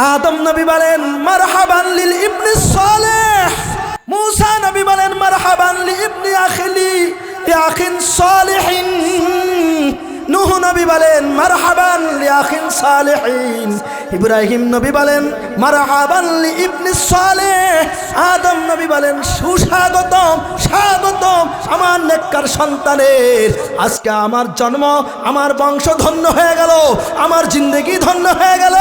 আদম নবী বলেন মারহাবান লিল ইবনে সালেহ, মূসা নবী বলেন মারহাবান লি ইবনে আখিলি আখিন সালিহিন, নূহ নবী বলেন মারহাবান লি আখিন সালিহিন, ইব্রাহিম নবী বলেন মারহাবান লি ইবনে সালেহ, আদম নবী বলেন সুস্বাগতম, স্বাগতম আমার নেককার সন্তানের। আজকে আমার জন্ম, আমার বংশ ধন্য হয়ে গেল, আমার জিন্দেগি ধন্য হয়ে গেল।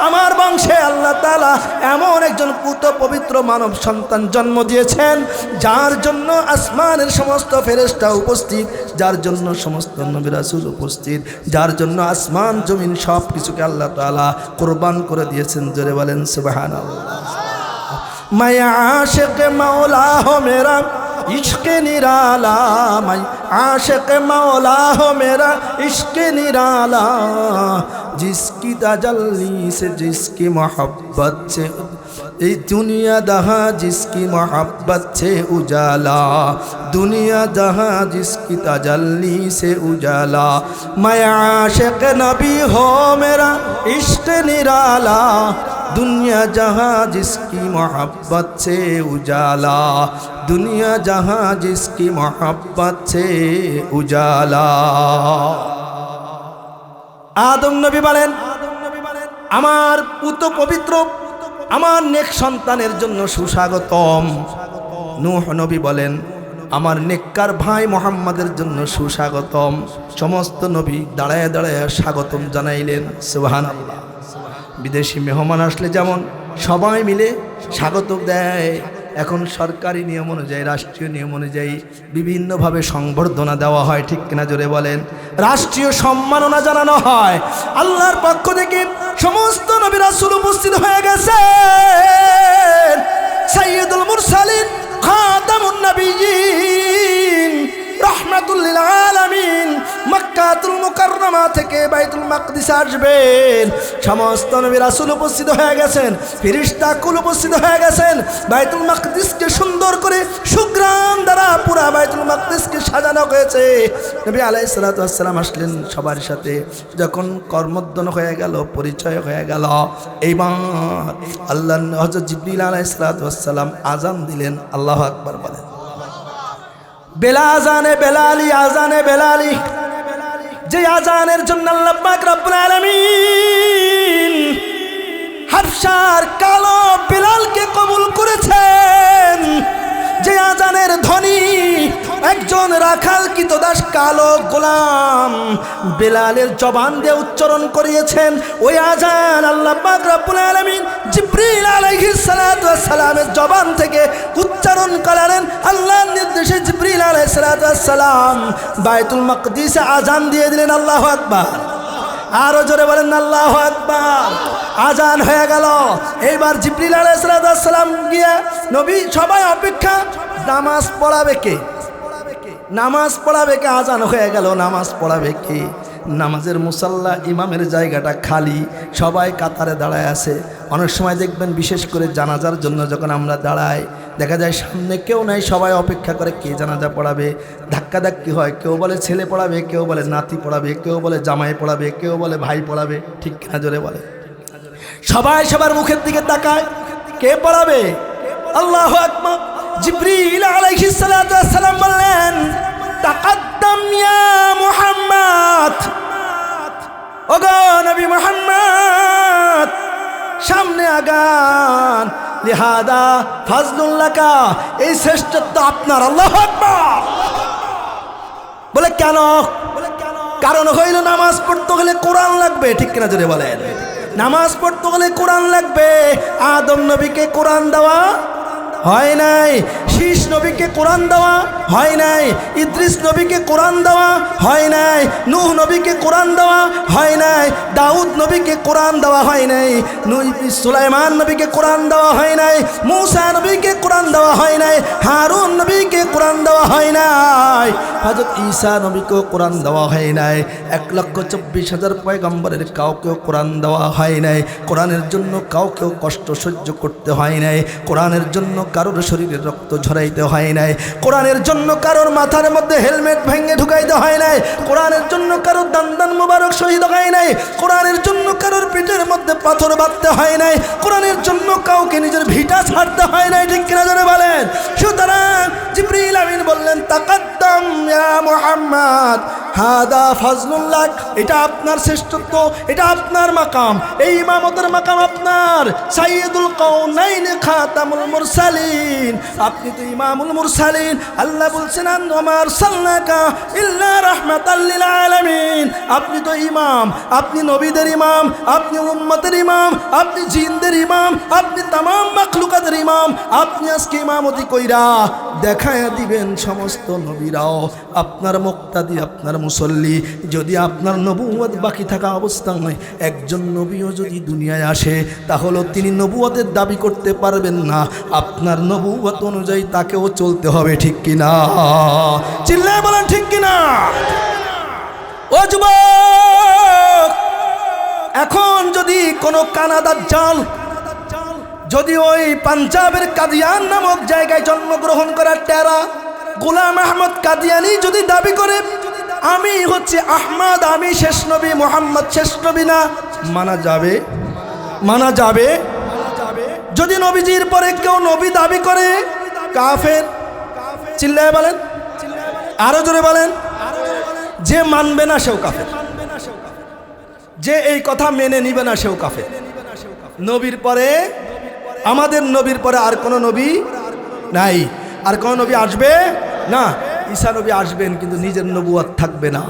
আমার বংশে আল্লাহ তাআলা এমন একজন পুত পবিত্র মানব সন্তান জন্ম দিয়েছেন, যার জন্য আসমানের সমস্ত ফেরেশতা উপস্থিত, যার জন্য সমস্ত নবী রাসূল উপস্থিত, যার জন্য আসমান জমিন সব কিছুকে আল্লাহ তাআলা কুরবান করে দিয়েছেন। জোরে বলেন সুবহানাল্লাহ। मैं आशिक मौला हो मेरा इश्क निराला, मैं आशिक मौला हो मेरा इश्क निराला, जिसकी तजल्ली से जिसकी मोहब्बत से दुनिया जहाँ जिसकी मोहब्बत से उजाला, दुनिया जहाँ जिसकी तजल्ली से उजाला, मैं आशिक नबी हो मेरा इश्क निराला, दुनिया जहाँ जिसकी मोहब्बत से उजाला, दुनिया जहाँ जिसकी मोहब्बत से उजाला। आदम नबी বলেন আমার পুত পবিত্র আমার নেক সন্তানের জন্য সুস্বাগতম। নূহ নবী বলেন আমার নেককার ভাই মুহাম্মাদের জন্য সুস্বাগতম। সমস্ত নবী দাঁড়ায় দাঁড়ায় স্বাগতম জানাইলেন। সুবহানাল্লাহ। বিদেশি মেহমান আসলে যেমন সবাই মিলে স্বাগত দেয়, এখন সরকারি নিয়ম অনুযায়ী, রাষ্ট্রীয় নিয়ম অনুযায়ী বিভিন্নভাবে সংবর্ধনা দেওয়া হয়, ঠিক কিনা জোরে বলেন। রাষ্ট্রীয় সম্মাননা জানানো হয়। আল্লাহর পক্ষ থেকে সমস্ত নবী রাসূল উপস্থিত হয়ে গেছেন। সাইয়্যিদুল মুরসালিন খাতামুন নবিয়্যিন রাহমাতুল লিল আলামিন মক্কাতুল মুকাররমা থেকে বাইতুল মাকদিস আসবেন। সমস্ত নবী রাসূল উপস্থিত হয়ে গেছেন, ফেরেশতা কুল উপস্থিত হয়ে গেছেন। বাইতুল মাকদিসকে সুন্দর করে সুগ্রাম দ্বারা পুরা বাইতুল মাকদিসকে সাজানো হয়েছে। নবী আলাইহিস সালাতু ওয়াস সালাম আসলেন সবার সাথে। যখন কর্মোদ্যন হয়ে গেল, পরিচয় হয়ে গেল, এইবার আল্লাহ হযরত জিবরিল আলাইহিস সালাতু ওয়াস সালাম আযান দিলেন। আল্লাহু আকবার বলেন। বেলা আজানে বেলালি, আজানে বেলালি, যে আজানের জন্য আল্লাহ পাক রব্বুল আলামিন হাবশার কালো বেলালকে কবুল করেছেন, যে আজানের ধ্বনি একজন রাখাল কৃতদাস কালো গোলাম বেলালের জবান দিয়ে উচ্চারণ করিয়েছেন, ওই আজান আল্লাহ পাক রব্বুল আলামিন জিবরিল আলাইহিস সালাতু ওয়াস সালামের জবান থেকে উচ্চারণ করালেন। আল্লাহর নির্দেশে জিবরিল আলাইহিস সালাতু ওয়াস সালাম বাইতুল মাকদিসে আজান দিয়ে দিলেন। আল্লাহু আকবার। আরো জোরে বলেন আল্লাহু আকবার। আজান হয়ে গেল। এইবার জিবরিল আলাইহিস সালাতু ওয়াস সালাম গিয়ে নবী সবাই অপেক্ষা, নামাজ পড়াবে কে? নামাজ পড়াবে কে? আজান হয়ে গেল, নামাজ পড়াবে কে? নামাজের মুসাল্লা ইমামের জায়গাটা খালি, সবাই কাতারে দাঁড়ায় আছে। অনেক সময় দেখবেন বিশেষ করে জানাজার জন্য যখন আমরা দাঁড়াই, দেখা যায় সামনে কেউ নাই, সবাই অপেক্ষা করে কে জানাজা পড়াবে। ধাক্কাধাক্কি হয়, কেউ বলে ছেলে পড়াবে, কেউ বলে নাতি পড়াবে, কেউ বলে জামাই পড়াবে, কেউ বলে ভাই পড়াবে, ঠিক কিনা জোরে বলে। সবাই সবার মুখের দিকে তাকায়, কে পড়াবে? আল্লাহু আকবার। জিবরিল আলাইহিস সালাতু ওয়াস সালাম বললেন তাকাদ্দাম ইয়া মুহাম্মদ, ওগো নবী মুহাম্মদ সামনে আগান, লিহাদা ফাজলুল্লাকা, এই শ্রেষ্ঠত্ব আপনার। আল্লাহু আকবার। বলে কেন? কারণ হইল নামাজ পড়তে হলে কোরআন লাগবে, ঠিক কিনা জোরে বলেন। নামাজ পড়তে হলে কোরআন লাগবে। আদম নবীকে কোরআন দেওয়া হয় নাই, শীষ নবীকে কোরআন দেওয়া হয় নাই, ইদ্রিস নবীকে কোরআন দেওয়া হয় নাই, নূহ নবীকে কোরআন দেওয়া হয় নাই, দাউদ নবীকে কোরআন দেওয়া হয় নাই, সুলাইমান নবীকে কোরআন দেওয়া হয় নাই, মূসা নবীকে কোরআন দেওয়া হয় নাই, হারুন নবীকে কোরআন দেওয়া হয় নাই, হযরত ঈসা নবীকেও কোরআন দেওয়া হয় নাই, 1,24,000 পয়গম্বরের কাউকেও কোরআন দেওয়া হয় নাই। কোরআনের জন্য কাউকেও কষ্ট সহ্য করতে হয় নাই। কোরআনের জন্য কারোর শরীরে রক্ত ঝরে ধরাইতে হয় নাই, কোরআনের জন্য কারোর মাথার মধ্যে হেলমেট ভেঙে ঢুকাইতে হয় নাই, কোরআনের জন্য কারোর দান মোবারক শহীদ হয় নাই, কোরআনের জন্য কারোর পিঠের মধ্যে পাথর বাঁধতে হয় নাই, কোরআনের জন্য কাউকে নিজের ভিটা ছাড়তে হয় নাই। ঠিক কিনা জোরে বলেন? সুতরাং জিবরিল আমিন বললেন, তাকাদ্দাম ইয়া মুহাম্মদ হাদা ফাজলুল্লাহ, এটা আপনার শ্রেষ্ঠত্ব, এটা আপনার মাকাম, এই ইমামতের মাকাম আপনার। সাইয়্যিদুল কাউনাইন খাতামুল মুরসালিন, আপনি তো ইমামুল মুরসালিন। আল্লাহ বলছেন, ওমা আরসালনাকা ইল্লা রাহমাতাল লিল আলামিন, আপনি তো ইমাম, আপনি নবীদের ইমাম, আপনি উম্মতের ইমাম, আপনি জিনদের ইমাম, আপনি তামাম মাখলুকাতের ইমাম। আপনি আজকে ইমামতি কইরা দেখায়া দিবেন সমস্ত নবীরাও আপনার মুক্তাদি, আপনার মুসল্লি। যদি আপনার নবুয়ত বাকি থাকা অবস্থায় একজন নবীও যদি দুনিয়ায় আসে, তাহলে তিনি নবুয়তের দাবি করতে পারবেন না, আপনার নবুয়ত অনুযায়ী তাকেও চলতে হবে। ঠিক কিনা? চিল্লায় বলেন ঠিক কিনা? ও যুবক, এখন যদি কোনো কানাডার জাল, যদি ওই পাঞ্জাবের কাদিয়ান নামক জায়গায় জন্মগ্রহণ করা টেরা গোলাম আহমদ কাদিয়ানি যদি দাবি করে আমি হচ্ছে আহমদ, আমি শেষ নবী, মোহাম্মদ শেষ নবী না, মানা যাবে? মানা যাবে? যদি নবীজির পরে কেউ নবী দাবি করে, কাফের। চিল্লায় বলেন, আরো জোরে বলেন। যে মানবে না সেও কাফের, যে এই কথা মেনে নিবে না সেও কাফের। নবীর পরে, আমাদের নবীর পরে আর কোনো নবী নাই, আর কোনো নবী আসবে না। ঈসা নবী আসবেন কিন্তু নিজের নবুয়ত থাকবে না,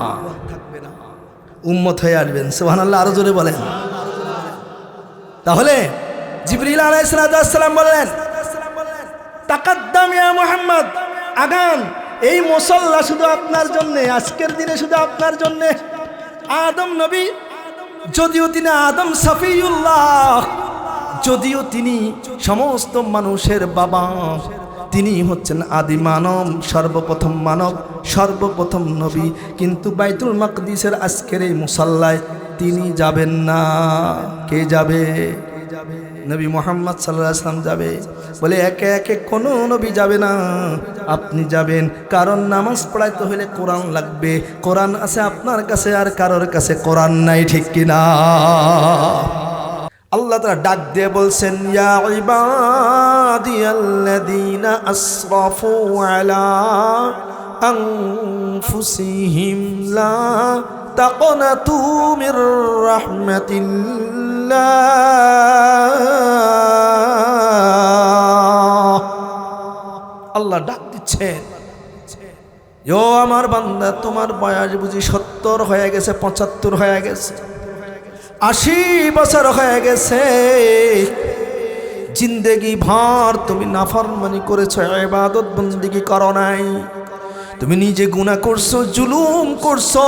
উম্মত হয়ে আসবেন। সুবহানাল্লাহ, আরো জোরে বলেন। তাহলে জিবরিল আলাইহিস সালাম বললেন, তাকাদ্দাম ইয়া মুহাম্মদ, আগান, এই মুসাল্লা শুধু আপনার জন্য, আজকের দিনে শুধু আপনার জন্য। আদম নবী, যদিও তিনি আদম সাফিউল্লাহ, যদিও তিনি সমস্ত মানুষের বাবা, তিনি হচ্ছেন আদি মানব, সর্বপ্রথম মানব, সর্বপ্রথম নবী, কিন্তু বাইতুল মাকদিসের আজকের এই মুসাল্লায় তিনি যাবেন না। কে যাবে? নবী মুহাম্মদ সাল্লাল্লাহু আলাইহি ওয়াসাল্লাম যাবে। বলে একে একে কোনো নবী যাবে না, আপনি যাবেন। কারণ নামাজ পড়াইতে হলে কোরআন লাগবে, কোরআন আছে আপনার কাছে, আর কারোর কাছে কোরআন নাই। ঠিক কিনা? আল্লাহ তাআলা ডাক দিয়ে বলছেন, ইয়া ইবাদিয়াল্লাযীনা আসরাফু আলা আনফুসিহিম লা তাকনাতু মির রাহমাতিল্লাহ। আল্লাহ ডাক দিচ্ছেন, ও আমার বান্দা, তোমার বয়স বুঝি 70 হয়ে গেছে, 75 হয়ে গেছে, 80 বছর হয়ে গেছে, জিন্দেগি ভর তুমি নাফরমানি করেছো, ইবাদত বন্দেগি করো নাই, তুমি নিজে গুনাহ করছো, জুলুম করছো,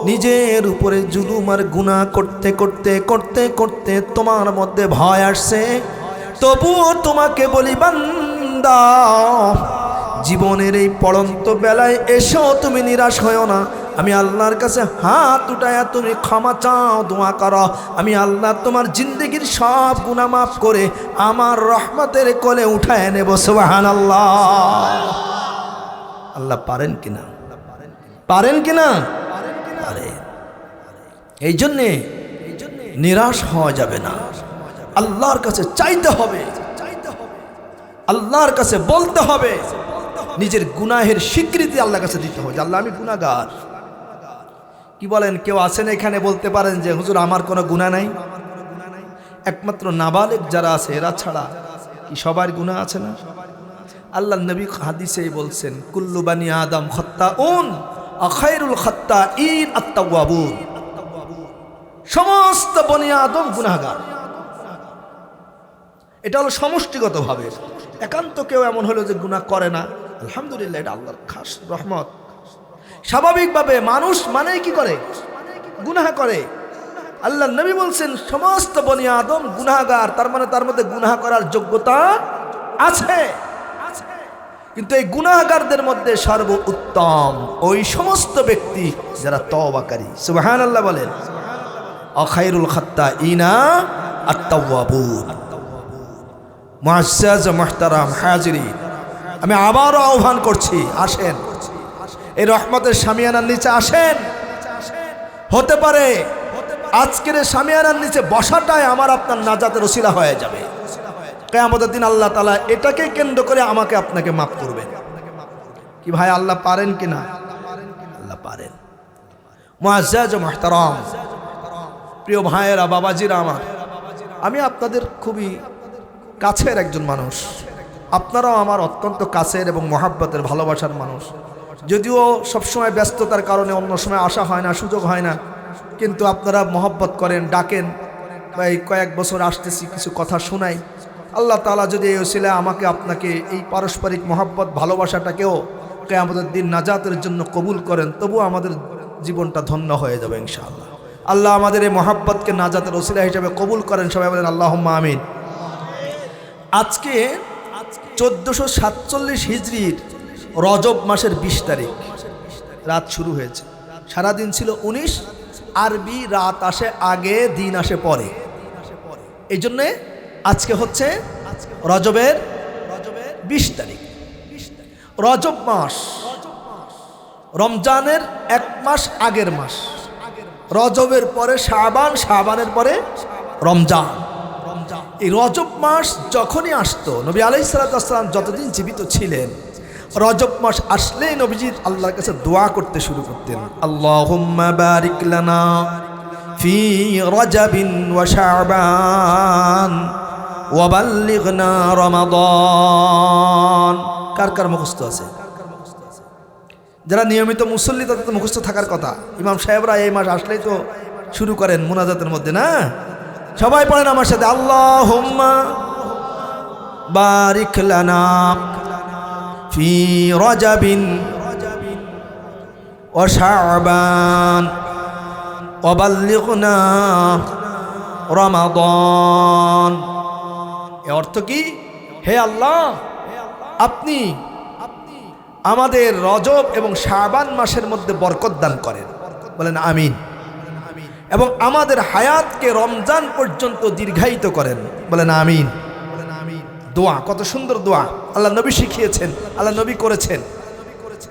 নিজের উপরে জুলুম আর গুনাহ করতে করতে করতে করতে তোমার মধ্যে ভয় আসছে। তবুও তোমাকে বলি বান্দা, জীবনের এই পড়ন্ত বেলায় এসেও তুমি নিরাশ হয়ো না। আমি আল্লাহর কাছে হাত উঠায়া তুমি ক্ষমা চাও, দোয়া করো, আমি আল্লাহ তোমার জিন্দেগির সব গুনাহ মাফ করে আমার রহমতের কোলে উঠায় নেব। সুবহানাল্লাহ। আল্লাহ পারেন কিনা? পারেন কিনা? পারেন। এই জন্যে নিরাশ হওয়া যাবে না, আল্লাহর কাছে চাইতে হবে, আল্লাহর কাছে বলতে হবে, নিজের গুনাহের স্বীকৃতি আল্লাহর কাছে দিতে হবে। আল্লাহ আমি গুনাহগার। কি বলেন, কেউ আছেন এখানে বলতে পারেন যে হুজুর আমার কোনো গুনাহ নাই? একমাত্র নাবালেগ যারা আছে এরা ছাড়া কি সবার গুনাহ আছে না? আল্লাহ নবী হাদিসেই বলছেন, কুল্লু বানি আদম খাত্তাউন ওয়া খায়রুল খাত্তাইন আত-তাওয়াবুন। সমস্ত বনি আদম গুনাহগার। এটা হলো সমষ্টিগতভাবে। একান্ত কেউ এমন হলো যে গুনাহ করে না, আলহামদুলিল্লাহ, এটা আল্লাহর খাস রহমত। স্বাভাবিকভাবে মানুষ মানেই কি করে? গুনাহ করে। আল্লাহ নবী বলছেন সমস্ত বনি আদম গুনাহগার, তার মানে তার মধ্যে গুনাহ করার যোগ্যতা আছে। কিন্তু এই গুনাহগারদের মধ্যে সর্বোত্তম ওই সমস্ত ব্যক্তি যারা তওবাকারী। সুবহানাল্লাহ বলেন। খায়রুল খাত্তাইনা আত-তাওয়াবুন। মুআজ্জাজ মুহতারাম হাজিরিন, আমি আবারও আহ্বান করছি, আসেন এই রহমতের শামিয়ানার নিচে আসেন। হতে পারে আজকের শামিয়ানার নিচে বসাটাই আমার আপনার নাজাতের ওসিলা হয়ে যাবে। কিয়ামতের দিন আল্লাহ তাআলা এটাকে কেন্দ্র করে আমাকে আপনাকে মাফ করবেন। কি ভাই আল্লাহ পারেন কিনা? আল্লাহ পারেন। মুআজ্জাজ ও মুহতারাম প্রিয় ভাইয়েরা, বাবাজিরা আমার, আমি আপনাদের খুবই কাছের একজন মানুষ, আপনারাও আমার অত্যন্ত কাছের এবং মহাব্বতের ভালোবাসার মানুষ। যদিও সবসময় ব্যস্ততার কারণে অন্য সময় আসা হয় না, সুযোগ হয় না, কিন্তু আপনারা মহব্বত করেন, ডাকেন। এই কয়েক বছর আসতেছি, কিছু কথা শোনাই। আল্লাহ তাআলা যদি এই ওসিলায় আমাকে আপনাকে এই পারস্পরিক মহব্বত ভালোবাসাটাকেও কিয়ামতের দিন নাজাতের জন্য কবুল করেন, তবু আমাদের জীবনটা ধন্য হয়ে যাবে ইনশাআল্লাহ। আল্লাহ আমাদের এই মহব্বতকে নাজাতের ওসিলা হিসেবে কবুল করেন। সবাই বলেন আল্লাহুম্মা আমিন। আজকে 1447 হিজরির রজব মাসের 20 তারিখ রাত শুরু হয়েছে। সারাদিন ছিল 19, আরবি রাত আসে আগে, দিন আসে পরে। এই জন্যে আজকে হচ্ছে রজবের 20 তারিখ। রজব মাস রমজানের 1 মাস আগের মাস। রজবের পরে শাবান, শাবানের পরে রমজান। এই রজব মাস যখনই আসতো, নবী আলাইহিস সালাতু ওয়াস সালাম যতদিন জীবিত ছিলেন, রজব মাস আসলেই নবীজি আল্লাহর কাছে দোয়া করতে শুরু করতেন। আল্লাহুম্মা বারিক লানা ফি রজবিন ওয়া শাবান ওয়া বাল্লিগনা রমাদান। কার কার মুখস্থ আছে? যারা নিয়মিত মুসল্লি তাদের তো মুখস্থ থাকার কথা। ইমাম সাহেবরা এই মাস আসলেই তো শুরু করেন মুনাজাতের মধ্যে, না? সবাই পড়েন আমার সাথে, আল্লাহুম্মা বারিক লানা ফি রজবিন ওয়া শাবান ওয়া বাল্লিগনা রমাদান। এর অর্থ কি? হে আল্লাহ, আপনি আমাদের রজব এবং শাবান মাসের মধ্যে বরকত দান করেন। বলেন আমিন। এবং আমাদের হায়াতকে রমজান পর্যন্ত দীর্ঘায়িত করেন। বলেন আমিন। দোয়া, কত সুন্দর দোয়া আল্লাহ নবী শিখিয়েছেন, আল্লাহ নবী করেছেন।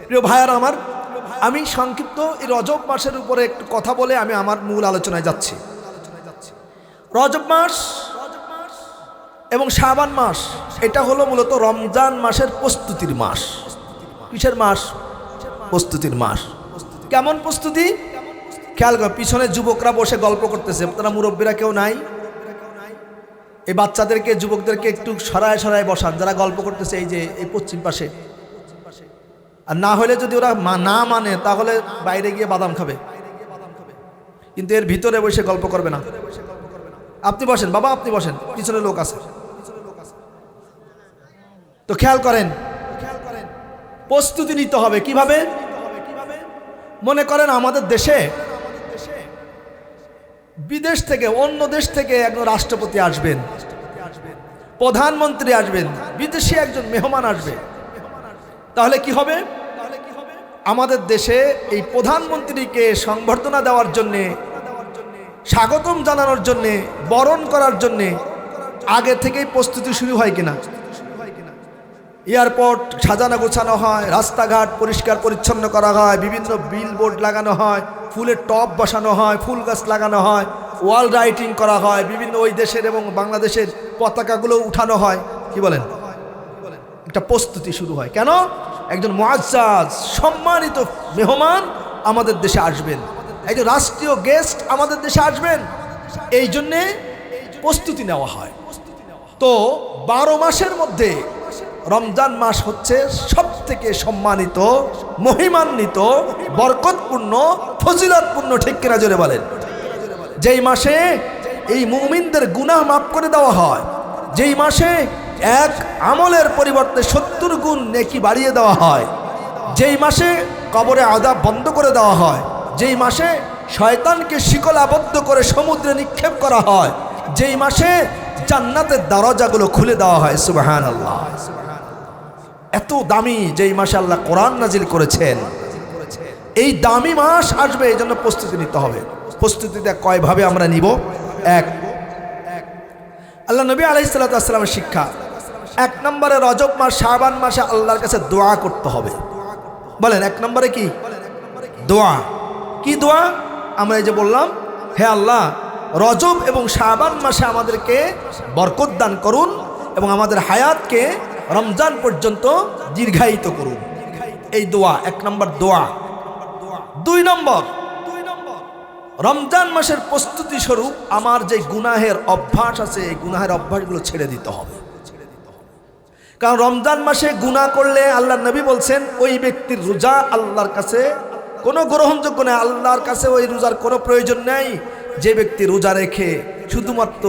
প্রিয় ভাইয়ারা আমার, আমি সংক্ষিপ্ত এই রজব মাসের উপরে একটু কথা বলে আমি আমার মূল আলোচনায় যাচ্ছি। রজব মাস এবং শাবান মাস এটা হলো মূলত রমজান মাসের প্রস্তুতির মাস। কিসের মাস? প্রস্তুতির মাস। কেমন প্রস্তুতি? খেয়াল কর, পিছনে যুবকরা বসে গল্প করতেছে, তারা মুরব্বীরা কেউ নাই। এই বাচ্চাদেরকে, যুবকদেরকে একটু সরায় সরায় বসান যারা গল্প করতেছে, এই যে এই পশ্চিম পাশে। আর না হলে যদি ওরা না মানে তাহলে বাইরে গিয়ে বাদাম খাবে, কিন্তু এর ভিতরে বসে গল্প করবে না। আপনি বসেন বাবা, আপনি বসেন, পিছনে লোক আছে। তো খেয়াল করেন, প্রস্তুতি নিতে হবে। কিভাবে? মনে করেন আমাদের দেশে বিদেশ থেকে, অন্য দেশ থেকে একজন রাষ্ট্রপতি আসবেন, প্রধানমন্ত্রী আসবেন, বিদেশি একজন মেহমান আসবে, তাহলে কি হবে? আমাদের দেশে এই প্রধানমন্ত্রীকে সংবর্ধনা দেওয়ার জন্যে, স্বাগতম জানানোর জন্যে, বরণ করার জন্যে আগে থেকেই প্রস্তুতি শুরু হয় কিনা? এয়ারপোর্ট সাজানো গোছানো হয়, রাস্তাঘাট পরিষ্কার পরিচ্ছন্ন করা হয়, বিভিন্ন বিলবোর্ড লাগানো হয়, ফুলের টব বসানো হয়, ফুল গাছ লাগানো হয়, ওয়াল রাইটিং করা হয়, বিভিন্ন ওই দেশের এবং বাংলাদেশের পতাকাগুলো উঠানো হয়। কি বলেন? একটা প্রস্তুতি শুরু হয়। কেন? একজন মুআজ্জাজ সম্মানিত মেহমান আমাদের দেশে আসবেন, একজন রাষ্ট্রীয় গেস্ট আমাদের দেশে আসবেন, এই জন্যে প্রস্তুতি নেওয়া হয়। তো 12 মাসের মধ্যে রমজান মাস হচ্ছে সব থেকে সম্মানিত, মহিমান্বিত, বরকতপূর্ণ, ফজিলতপূর্ণ। ঠিক কিনা জোরে বলেন? যেই মাসে এই মুমিনদের গুনাহ মাফ করে দেওয়া হয়, যেই মাসে এক আমলের পরিবর্তে 70 গুণ নেকি বাড়িয়ে দেওয়া হয়, যেই মাসে কবরে আযাব বন্ধ করে দেওয়া হয়, যেই মাসে শয়তানকে শিকল আবদ্ধ করে সমুদ্রে নিক্ষেপ করা হয়, যেই মাসে জান্নাতের দরজাগুলো খুলে দেওয়া হয়। সুবহানাল্লাহ। এত দামি যেই মাসে আল্লাহ কোরআন নাজিল করেছেন, এই দামি মাস আসবে, এই জন্য প্রস্তুতি নিতে হবে। প্রস্তুতিটা কয়ভাবে আমরা নিব? এক, আল্লাহ নবী আলাইহিস সালাতু ওয়াস সালামের শিক্ষা, এক নম্বরে রজব মাস শাবান মাসে আল্লাহর কাছে দোয়া করতে হবে। বলেন এক নম্বরে কি দোয়া? কি দোয়া? আমরা এই যে বললাম, হে আল্লাহ, রজব এবং শাবান মাসে আমাদেরকে বরকত দান করুন এবং আমাদের হায়াতকে রমজান পর্যন্ত দীর্ঘায়িত করুন। এই দোয়া এক নম্বর দোয়া। দুই নম্বর, রমজান মাসের প্রস্তুতি স্বরূপ আমার যে গুনাহের অভ্যাস আছে এই গুনাহের অভ্যাসগুলো ছেড়ে দিতে হবে। কারণ রমজান মাসে গুনাহ করলে আল্লাহর নবী বলছেন ওই ব্যক্তির রোজা আল্লাহর কাছে কোনো গ্রহণযোগ্য নেই। আল্লাহর কাছে ওই রোজার কোনো প্রয়োজন নেই যে ব্যক্তি রোজা রেখে শুধুমাত্র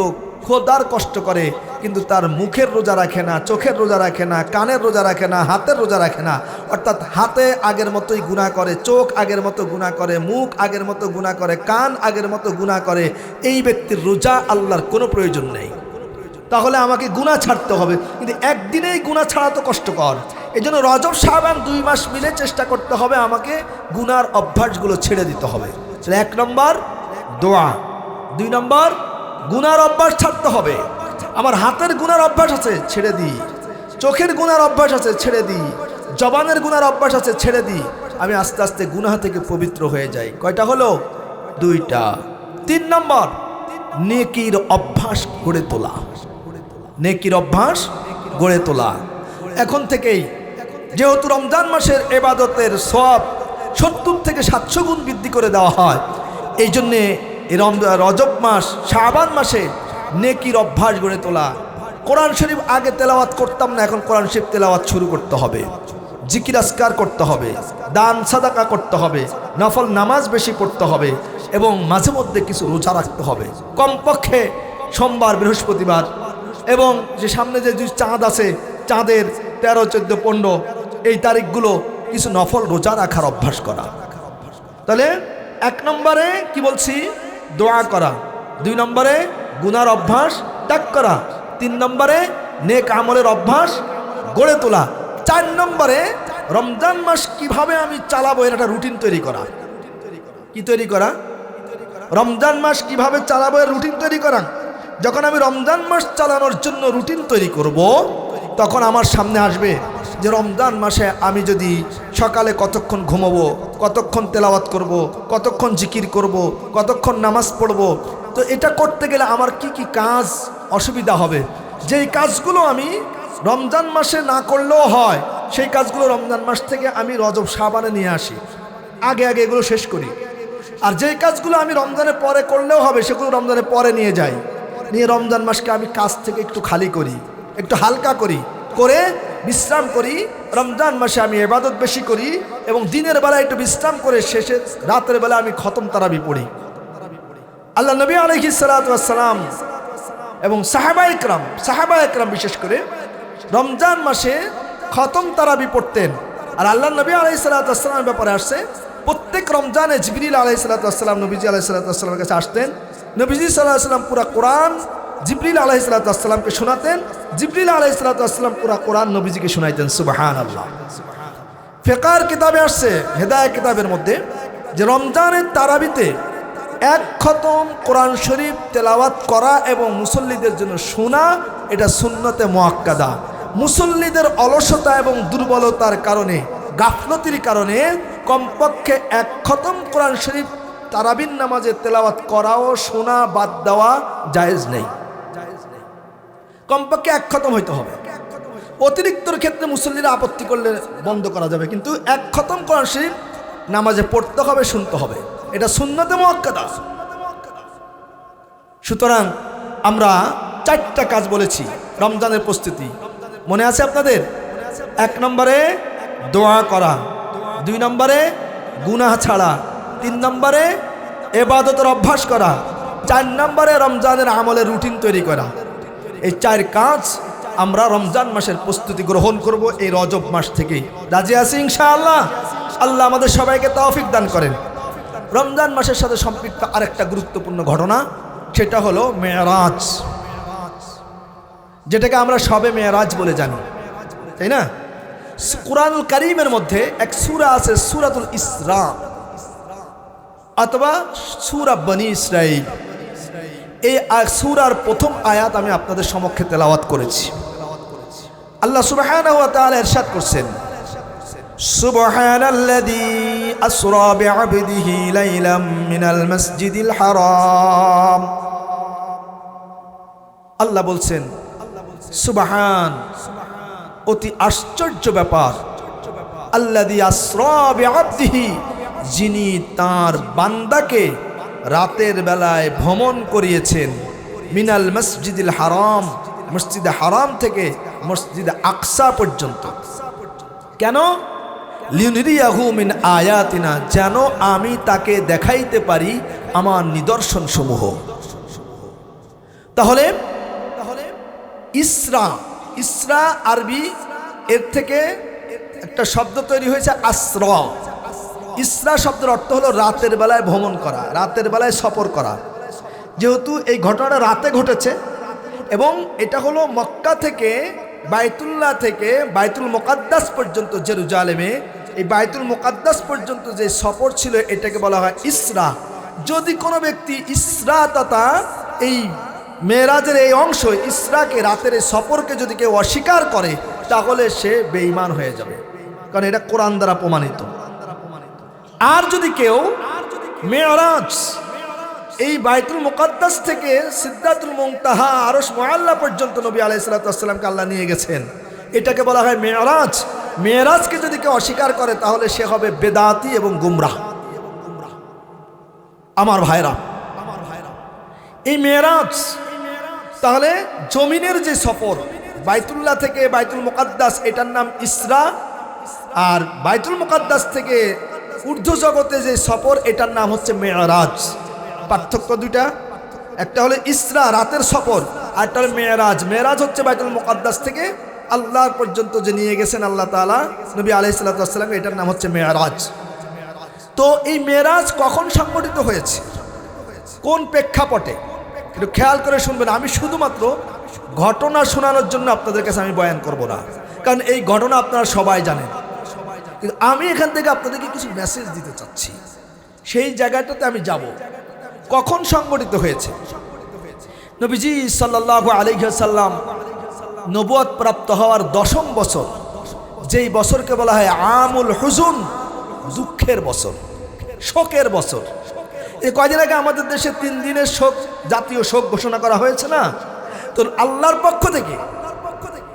খোদার কষ্ট করে, কিন্তু তার মুখের রোজা রাখে না, চোখের রোজা রাখে না, কানের রোজা রাখে না, হাতের রোজা রাখে না। অর্থাৎ হাতে আগের মতোই গুনাহ করে, চোখ আগের মতো গুনাহ করে, মুখ আগের মতো গুনাহ করে, কান আগের মতো গুনাহ করে, এই ব্যক্তির রোজা আল্লাহর কোনো প্রয়োজন নেই। তাহলে আমাকে গুনাহ ছাড়তে হবে, কিন্তু একদিনেই গুনাহ ছাড়া তো কষ্টকর। এই জন্য রজব শাবান 2 মাস মিলে চেষ্টা করতে হবে আমাকে গুনার অভ্যাসগুলো ছেড়ে দিতে হবে। এক নম্বর দোয়া, 2 নম্বর গুনার অভ্যাস ছাড়তে হবে। আমার হাতের গুনার অভ্যাস আছে, ছেড়ে দিই। চোখের গুনার অভ্যাস আছে, ছেড়ে দিই। জবানের গুনার অভ্যাস আছে, ছেড়ে দিই। আমি আস্তে আস্তে গুনাহ থেকে পবিত্র হয়ে যাই। কয়টা হলো? 2টা। 3 নম্বর, নেকির অভ্যাস গড়ে তোলা। নেকির অভ্যাস গড়ে তোলা এখন থেকেই। যেহেতু রমজান মাসের ইবাদতের সওয়াব 70 থেকে 700 গুণ বৃদ্ধি করে দেওয়া হয়, এই জন্যে এই রজব মাস শাবান মাসে নেকির অভ্যাস গড়ে তোলা। কোরআন শরীফ আগে তেলাওয়াত করতাম না, এখন কোরআন শরীফ তেলাওয়াত শুরু করতে হবে। জিকির আজকার করতে হবে, দান সাদাকা করতে হবে, নফল নামাজ বেশি পড়তে হবে এবং মাঝে মধ্যে কিছু রোজা রাখতে হবে। কমপক্ষে সোমবার, বৃহস্পতিবার এবং যে সামনে যে 2 চাঁদ আছে, চাঁদের 13, 14, 15 এই তারিখগুলো কিছু নফল রোজা রাখার অভ্যাস করা। তাহলে 1 নম্বরে কি বলছি? দোয়া করা। 2 নম্বরে গুনার অভ্যাস ত্যাগ করা। 3 নম্বরে নেক আমলের অভ্যাস গড়ে তোলা। 4 নম্বরে রমজান মাস কিভাবে আমি চালাবো এর একটা রুটিন তৈরি করা। কি তৈরি করা? রমজান মাস কিভাবে চালাবো এর রুটিন তৈরি করা। যখন আমি রমজান মাস চালানোর জন্য রুটিন তৈরি করব, তখন আমার সামনে আসবে যে রমজান মাসে আমি যদি সকালে কতক্ষণ ঘুমাবো, কতক্ষণ তেলাওয়াত করব, কতক্ষণ জিকির করব, কতক্ষণ নামাজ পড়ব, তো এটা করতে গেলে আমার কি কি কাজ অসুবিধা হবে। যেই কাজগুলো আমি রমজান মাসে না করলেও হয়, সেই কাজগুলো রমজান মাস থেকে আমি রজব শাবানে নিয়ে আসি, আগে আগে এগুলো শেষ করি। আর যেই কাজগুলো আমি রমজানের পরে করলেও হবে, সেগুলো রমজানের পরে নিয়ে যাই। নিয়ে রমজান মাসকে আমি কাজ থেকে একটু খালি করি, একটু হালকা করি, করে বিশ্রাম করি। রমজান মাসে আমি ইবাদত বেশি করি এবং দিনের বেলা একটু বিশ্রাম করে শেষে রাতের বেলা আমি খতম তারাবি পড়ি। আল্লাহ নবী আলাইহিস সালাতু ওয়াস সালাম এবং সাহাবা একরাম বিশেষ করে রমজান মাসে খতম তারাবি পড়তেন। আর আল্লাহ নবী আলাইহিস সালাতু ওয়াস সালামের ব্যাপারে আসছে, প্রত্যেক রমজানে জিবরিল আলাইহিস সালাতু ওয়াস সালাম নবীজি আলাইহিস সালাতু ওয়াস সালামের কাছে আসতেন। নবীজি সাল্লাল্লাহু আলাইহি ওয়াসাল্লাম পুরা কোরআন জিবরিল আলাইহিস সালাতু ওয়াস সালামকে শোনাতেন, জিবরিল আলাইহিস সালাতু ওয়াস সালাম পুরা কোরআন নবীজিকে শোনাইতেন। সুবহানাল্লাহ। ফিকহের কিতাবে আসছে, হেদায়েত কিতাবের মধ্যে, যে রমজানের তারাবিতে 1 খতম কোরআন শরীফ তেলাওয়াত করা এবং মুসল্লিদের জন্য শোনা, এটা সুন্নতে মুআক্কাদা। মুসল্লিদের অলসতা এবং দুর্বলতার কারণে, গাফলতির কারণে কমপক্ষে 1 খতম কোরআন শরীফ তারাবির নামাজে তেলাওয়াত করাও শোনা বাদ দেওয়া জায়েজ নেই। কমপক্ষে 1 খতম হইতে হবে। অতিরিক্তর ক্ষেত্রে মুসল্লিরা আপত্তি করলে বন্ধ করা যাবে, কিন্তু 1 খতম কোরআন শরীফ নামাজে পড়তে হবে, শুনতে হবে, এটা সুন্নতে মুআক্কাদা। সুতরাং আমরা 4টা কাজ বলেছি রমজানের প্রস্তুতি, মনে আছে আপনাদের? 1 নম্বরে দোয়া করা, 2 নম্বরে গুনাহ ছাড়া, 3 নম্বরে ইবাদতের অভ্যাস করা, 4 নম্বরে রমজানের আমলের রুটিন তৈরি করা। এই 4 কাজ আমরা রমজান মাসের প্রস্তুতি গ্রহণ করব এই রজব মাস থেকেই। রাজি আছি ইনশাআল্লাহ? আল্লাহ আমাদের সবাইকে তৌফিক দান করেন। রমজান মাসের সাথে সম্পৃক্ত আরেকটা গুরুত্বপূর্ণ ঘটনা, সেটা হলো মেরাজ, যেটাকে আমরা সবে মেরাজ বলে জানি, তাই না? কুরআনুল কারীমের মধ্যে এক সূরা আছে, সূরাতুল ইসরা অথবা সূরা বনী ইসরাঈল। এই সূরার প্রথম আয়াত আমি আপনাদের সমক্ষে তেলাওয়াত করেছি। আল্লাহ সুবহানাহু ওয়া তাআলা ইরশাদ করছেন, সুবহানাল্লাযী আসরা বিআবদিহি লাইলাম মিনাল মাসজিদিল হারাম। আল্লাহ বলছেন সুবহান, অতি আশ্চর্য ব্যাপার, আল্লাযী আসরা বিআবদিহি, যিনি তার বান্দাকে রাতের বেলায় ভ্রমণ করিয়েছেন, মিনাল মসজিদিল হারাম, মসজিদে হারাম থেকে মসজিদে আকসা পর্যন্ত। কেন? লিনুরিয়াহু মিন আয়াতিনা, যেন আমি তাকে দেখাইতে পারি আমার নিদর্শন সমূহ। তাহলে ইসরা, ইসরা আরবি, এর থেকে একটা শব্দ তৈরি হয়েছে আসরা। ইসরা শব্দের অর্থ হলো রাতের বেলায় ভ্রমণ করা, রাতের বেলায় সফর করা। যেহেতু এই ঘটনাটা রাতে ঘটেছে এবং এটা হলো মক্কা থেকে বাইতুল্লাহ থেকে বাইতুল মুকাদ্দাস পর্যন্ত জেরুজালেমে, এই বাইতুল মুকাদ্দাস পর্যন্ত যে সফর ছিল এটাকে বলা হয় ইসরা। যদি কোনো ব্যক্তি ইসরা তথা এই মেরাজের এই অংশ ইসরাকে, রাতের এই সফরকে যদি কেউ অস্বীকার করে তাহলে সে বেঈমান হয়ে যাবে, কারণ এটা কোরআন দ্বারা প্রমাণিত। আর যদি কেউ মেরাজ, এই বাইতুল মুকাদ্দাস থেকে সিদরাতুল মুনতাহা আরশ মুআল্লা পর্যন্ত নবী আলাইহিস সালাতু ওয়াস সালামকে আল্লাহ নিয়ে গেছেন, এটাকে বলা হয় মেরাজ। মেরাজকে যদি কেউ অস্বীকার করে তাহলে সে হবে বেদাতি এবং গুমরাহ। আমার ভাইরা, এই মেরাজ তাহলে জমিনের যে সফর বাইতুল্লাহ থেকে বাইতুল মুকাদ্দাস, এটার নাম ইসরা। আর বাইতুল মুকাদ্দাস থেকে ঊর্ধ্ব জগতে যে সফর এটার নাম হচ্ছে মেরাজ। পার্থক্য দুইটা, একটা হলো ইসরা রাতের সফর, আর একটা হলো মেরাজ। মেরাজ হচ্ছে বাইতুল মুকাদ্দাস থেকে আল্লাহর পর্যন্ত যে নিয়ে গেছেন আল্লাহ তাআলা নবী আলাইহিস সালাতু ওয়াস সালাম, এটার নাম হচ্ছে মেরাজ। তো এই মেরাজ কখন সংঘটিত হয়েছে, কোন প্রেক্ষাপটে, একটু খেয়াল করে শুনবেন। আমি শুধুমাত্র ঘটনা শোনানোর জন্য আপনাদের কাছে আমি বয়ান করব না, কারণ এই ঘটনা আপনারা সবাই জানেন, কিন্তু আমি এখান থেকে আপনাদেরকে কিছু মেসেজ দিতে চাচ্ছি। সেই জায়গাটাতে আমি যাব, কখন সংগঠিত হয়েছে। নবীজি সাল্লাল্লাহু আলাইহি ওয়াসাল্লাম নবুয়ত প্রাপ্ত হওয়ার 10ম বছর, যেই বছরকে বলা হয় আমুল হুজুন, দুঃখের বছর, শোকের বছর। এই কয়দিন আগে আমাদের দেশে 3 দিনের শোক, জাতীয় শোক ঘোষণা করা হয়েছে না? তো আল্লাহর পক্ষ থেকে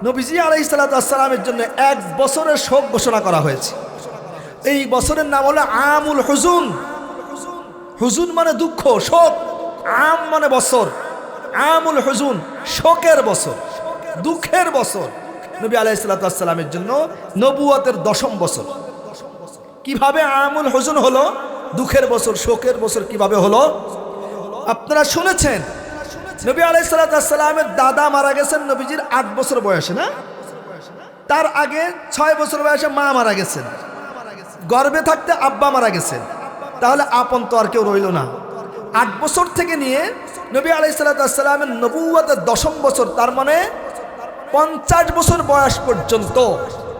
নবীজি আলাইহিস সালাতু ওয়াস সালামের জন্য 1 বছরের শোক ঘোষণা করা হয়েছে। এই বছরের নাম হলো আমুল হুজুন। হুজুন মানে দুঃখ, শোক, আম মানে বছর, আমুল হুজুন শোকের বছর, দুঃখের বছর। নবী আলাইহিস সালাতু ওয়াস সালামের জন্য নবুয়তের 10ম বছর। কিভাবে আমুল হুজুন হলো, দুঃখের বছর, শোকের বছর কিভাবে হলো? আপনারা শুনেছেন নবী আলাইহিস সালাতু ওয়াস সালামের দাদা মারা গেছেন নবীজির 8 বছর বয়সে, না? তার আগে 6 বছর বয়সে মা মারা গেছেন, গর্ভে থাকতে আব্বা মারা গেছেন। তাহলে আপন তো আর কেউ রইল না। 8 বছর থেকে নিয়ে নবী আলাইহিস সালাতু ওয়াস সালামের নবুয়তের 10ম বছর, তার মানে 50 বছর বয়স পর্যন্ত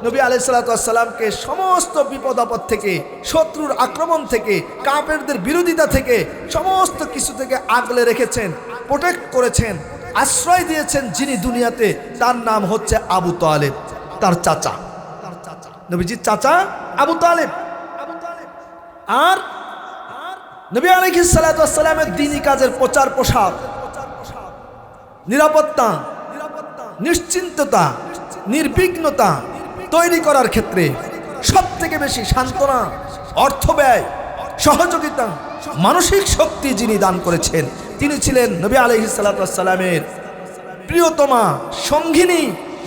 নবী আলাইহিস সালাতু ওয়াস সালামকে সমস্ত বিপদ আপদ থেকে, শত্রুর আক্রমণ থেকে, কাফেরদের বিরোধিতা থেকে, সমস্ত কিছু থেকে আগলে রেখেছেন, প্রোটেক্ট করেছেন, আশ্রয় দিয়েছেন যিনি দুনিয়াতে, তার নাম হচ্ছে আবু তালেব, তার চাচা, নবীজির চাচা আবু তালেব। আর নবী আলাইহিস সালাতু ওয়াস সালামের দ্বীনি কাজের প্রচার প্রসার, নিরাপত্তা, নিশ্চিন্ততা, নির্বিঘ্নতা তৈরি করার ক্ষেত্রে সবথেকে বেশি সান্ত্বনা, অর্থ ব্যয়, সহযোগিতা, মানসিক শক্তি যিনি দান করেছেন তিনি ছিলেন নবী আলাইহিস সালাতু ওয়াস সালামের প্রিয়তমা সঙ্গিনী,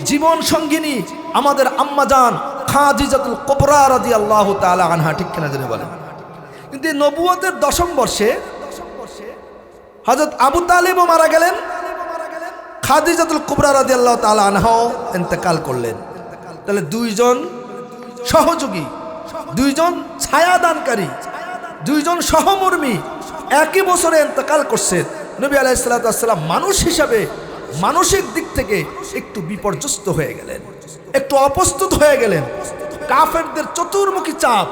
জীবন সঙ্গিনী, আমাদের আম্মাজান খাদিজাতুল কুবরা রাদিয়াল্লাহু তাআলা আনহা। ঠিক কিনা জেনে বলেন। কিন্তু নবুয়তের 10ম বর্ষে হযরত আবু তালেবও মারা গেলেন, খাদিজাতুল কুবরা রাদিয়াল্লাহু তাআলা আনহাও ইন্তেকাল করলেন। তাহলে 2 জন সহযোগী, 2 জন ছায়াদানকারী, 2 জন সহমর্মী একই বছরে ইন্তেকাল করছেন। নবী আলাইহিস সালাতু ওয়াস সালাম মানুষ হিসাবে মানসিক দিক থেকে একটু বিপর্যস্ত হয়ে গেলেন, একটু অপ্রস্তুত হয়ে গেলেন। কাফেরদের চতুর্মুখী চাপ,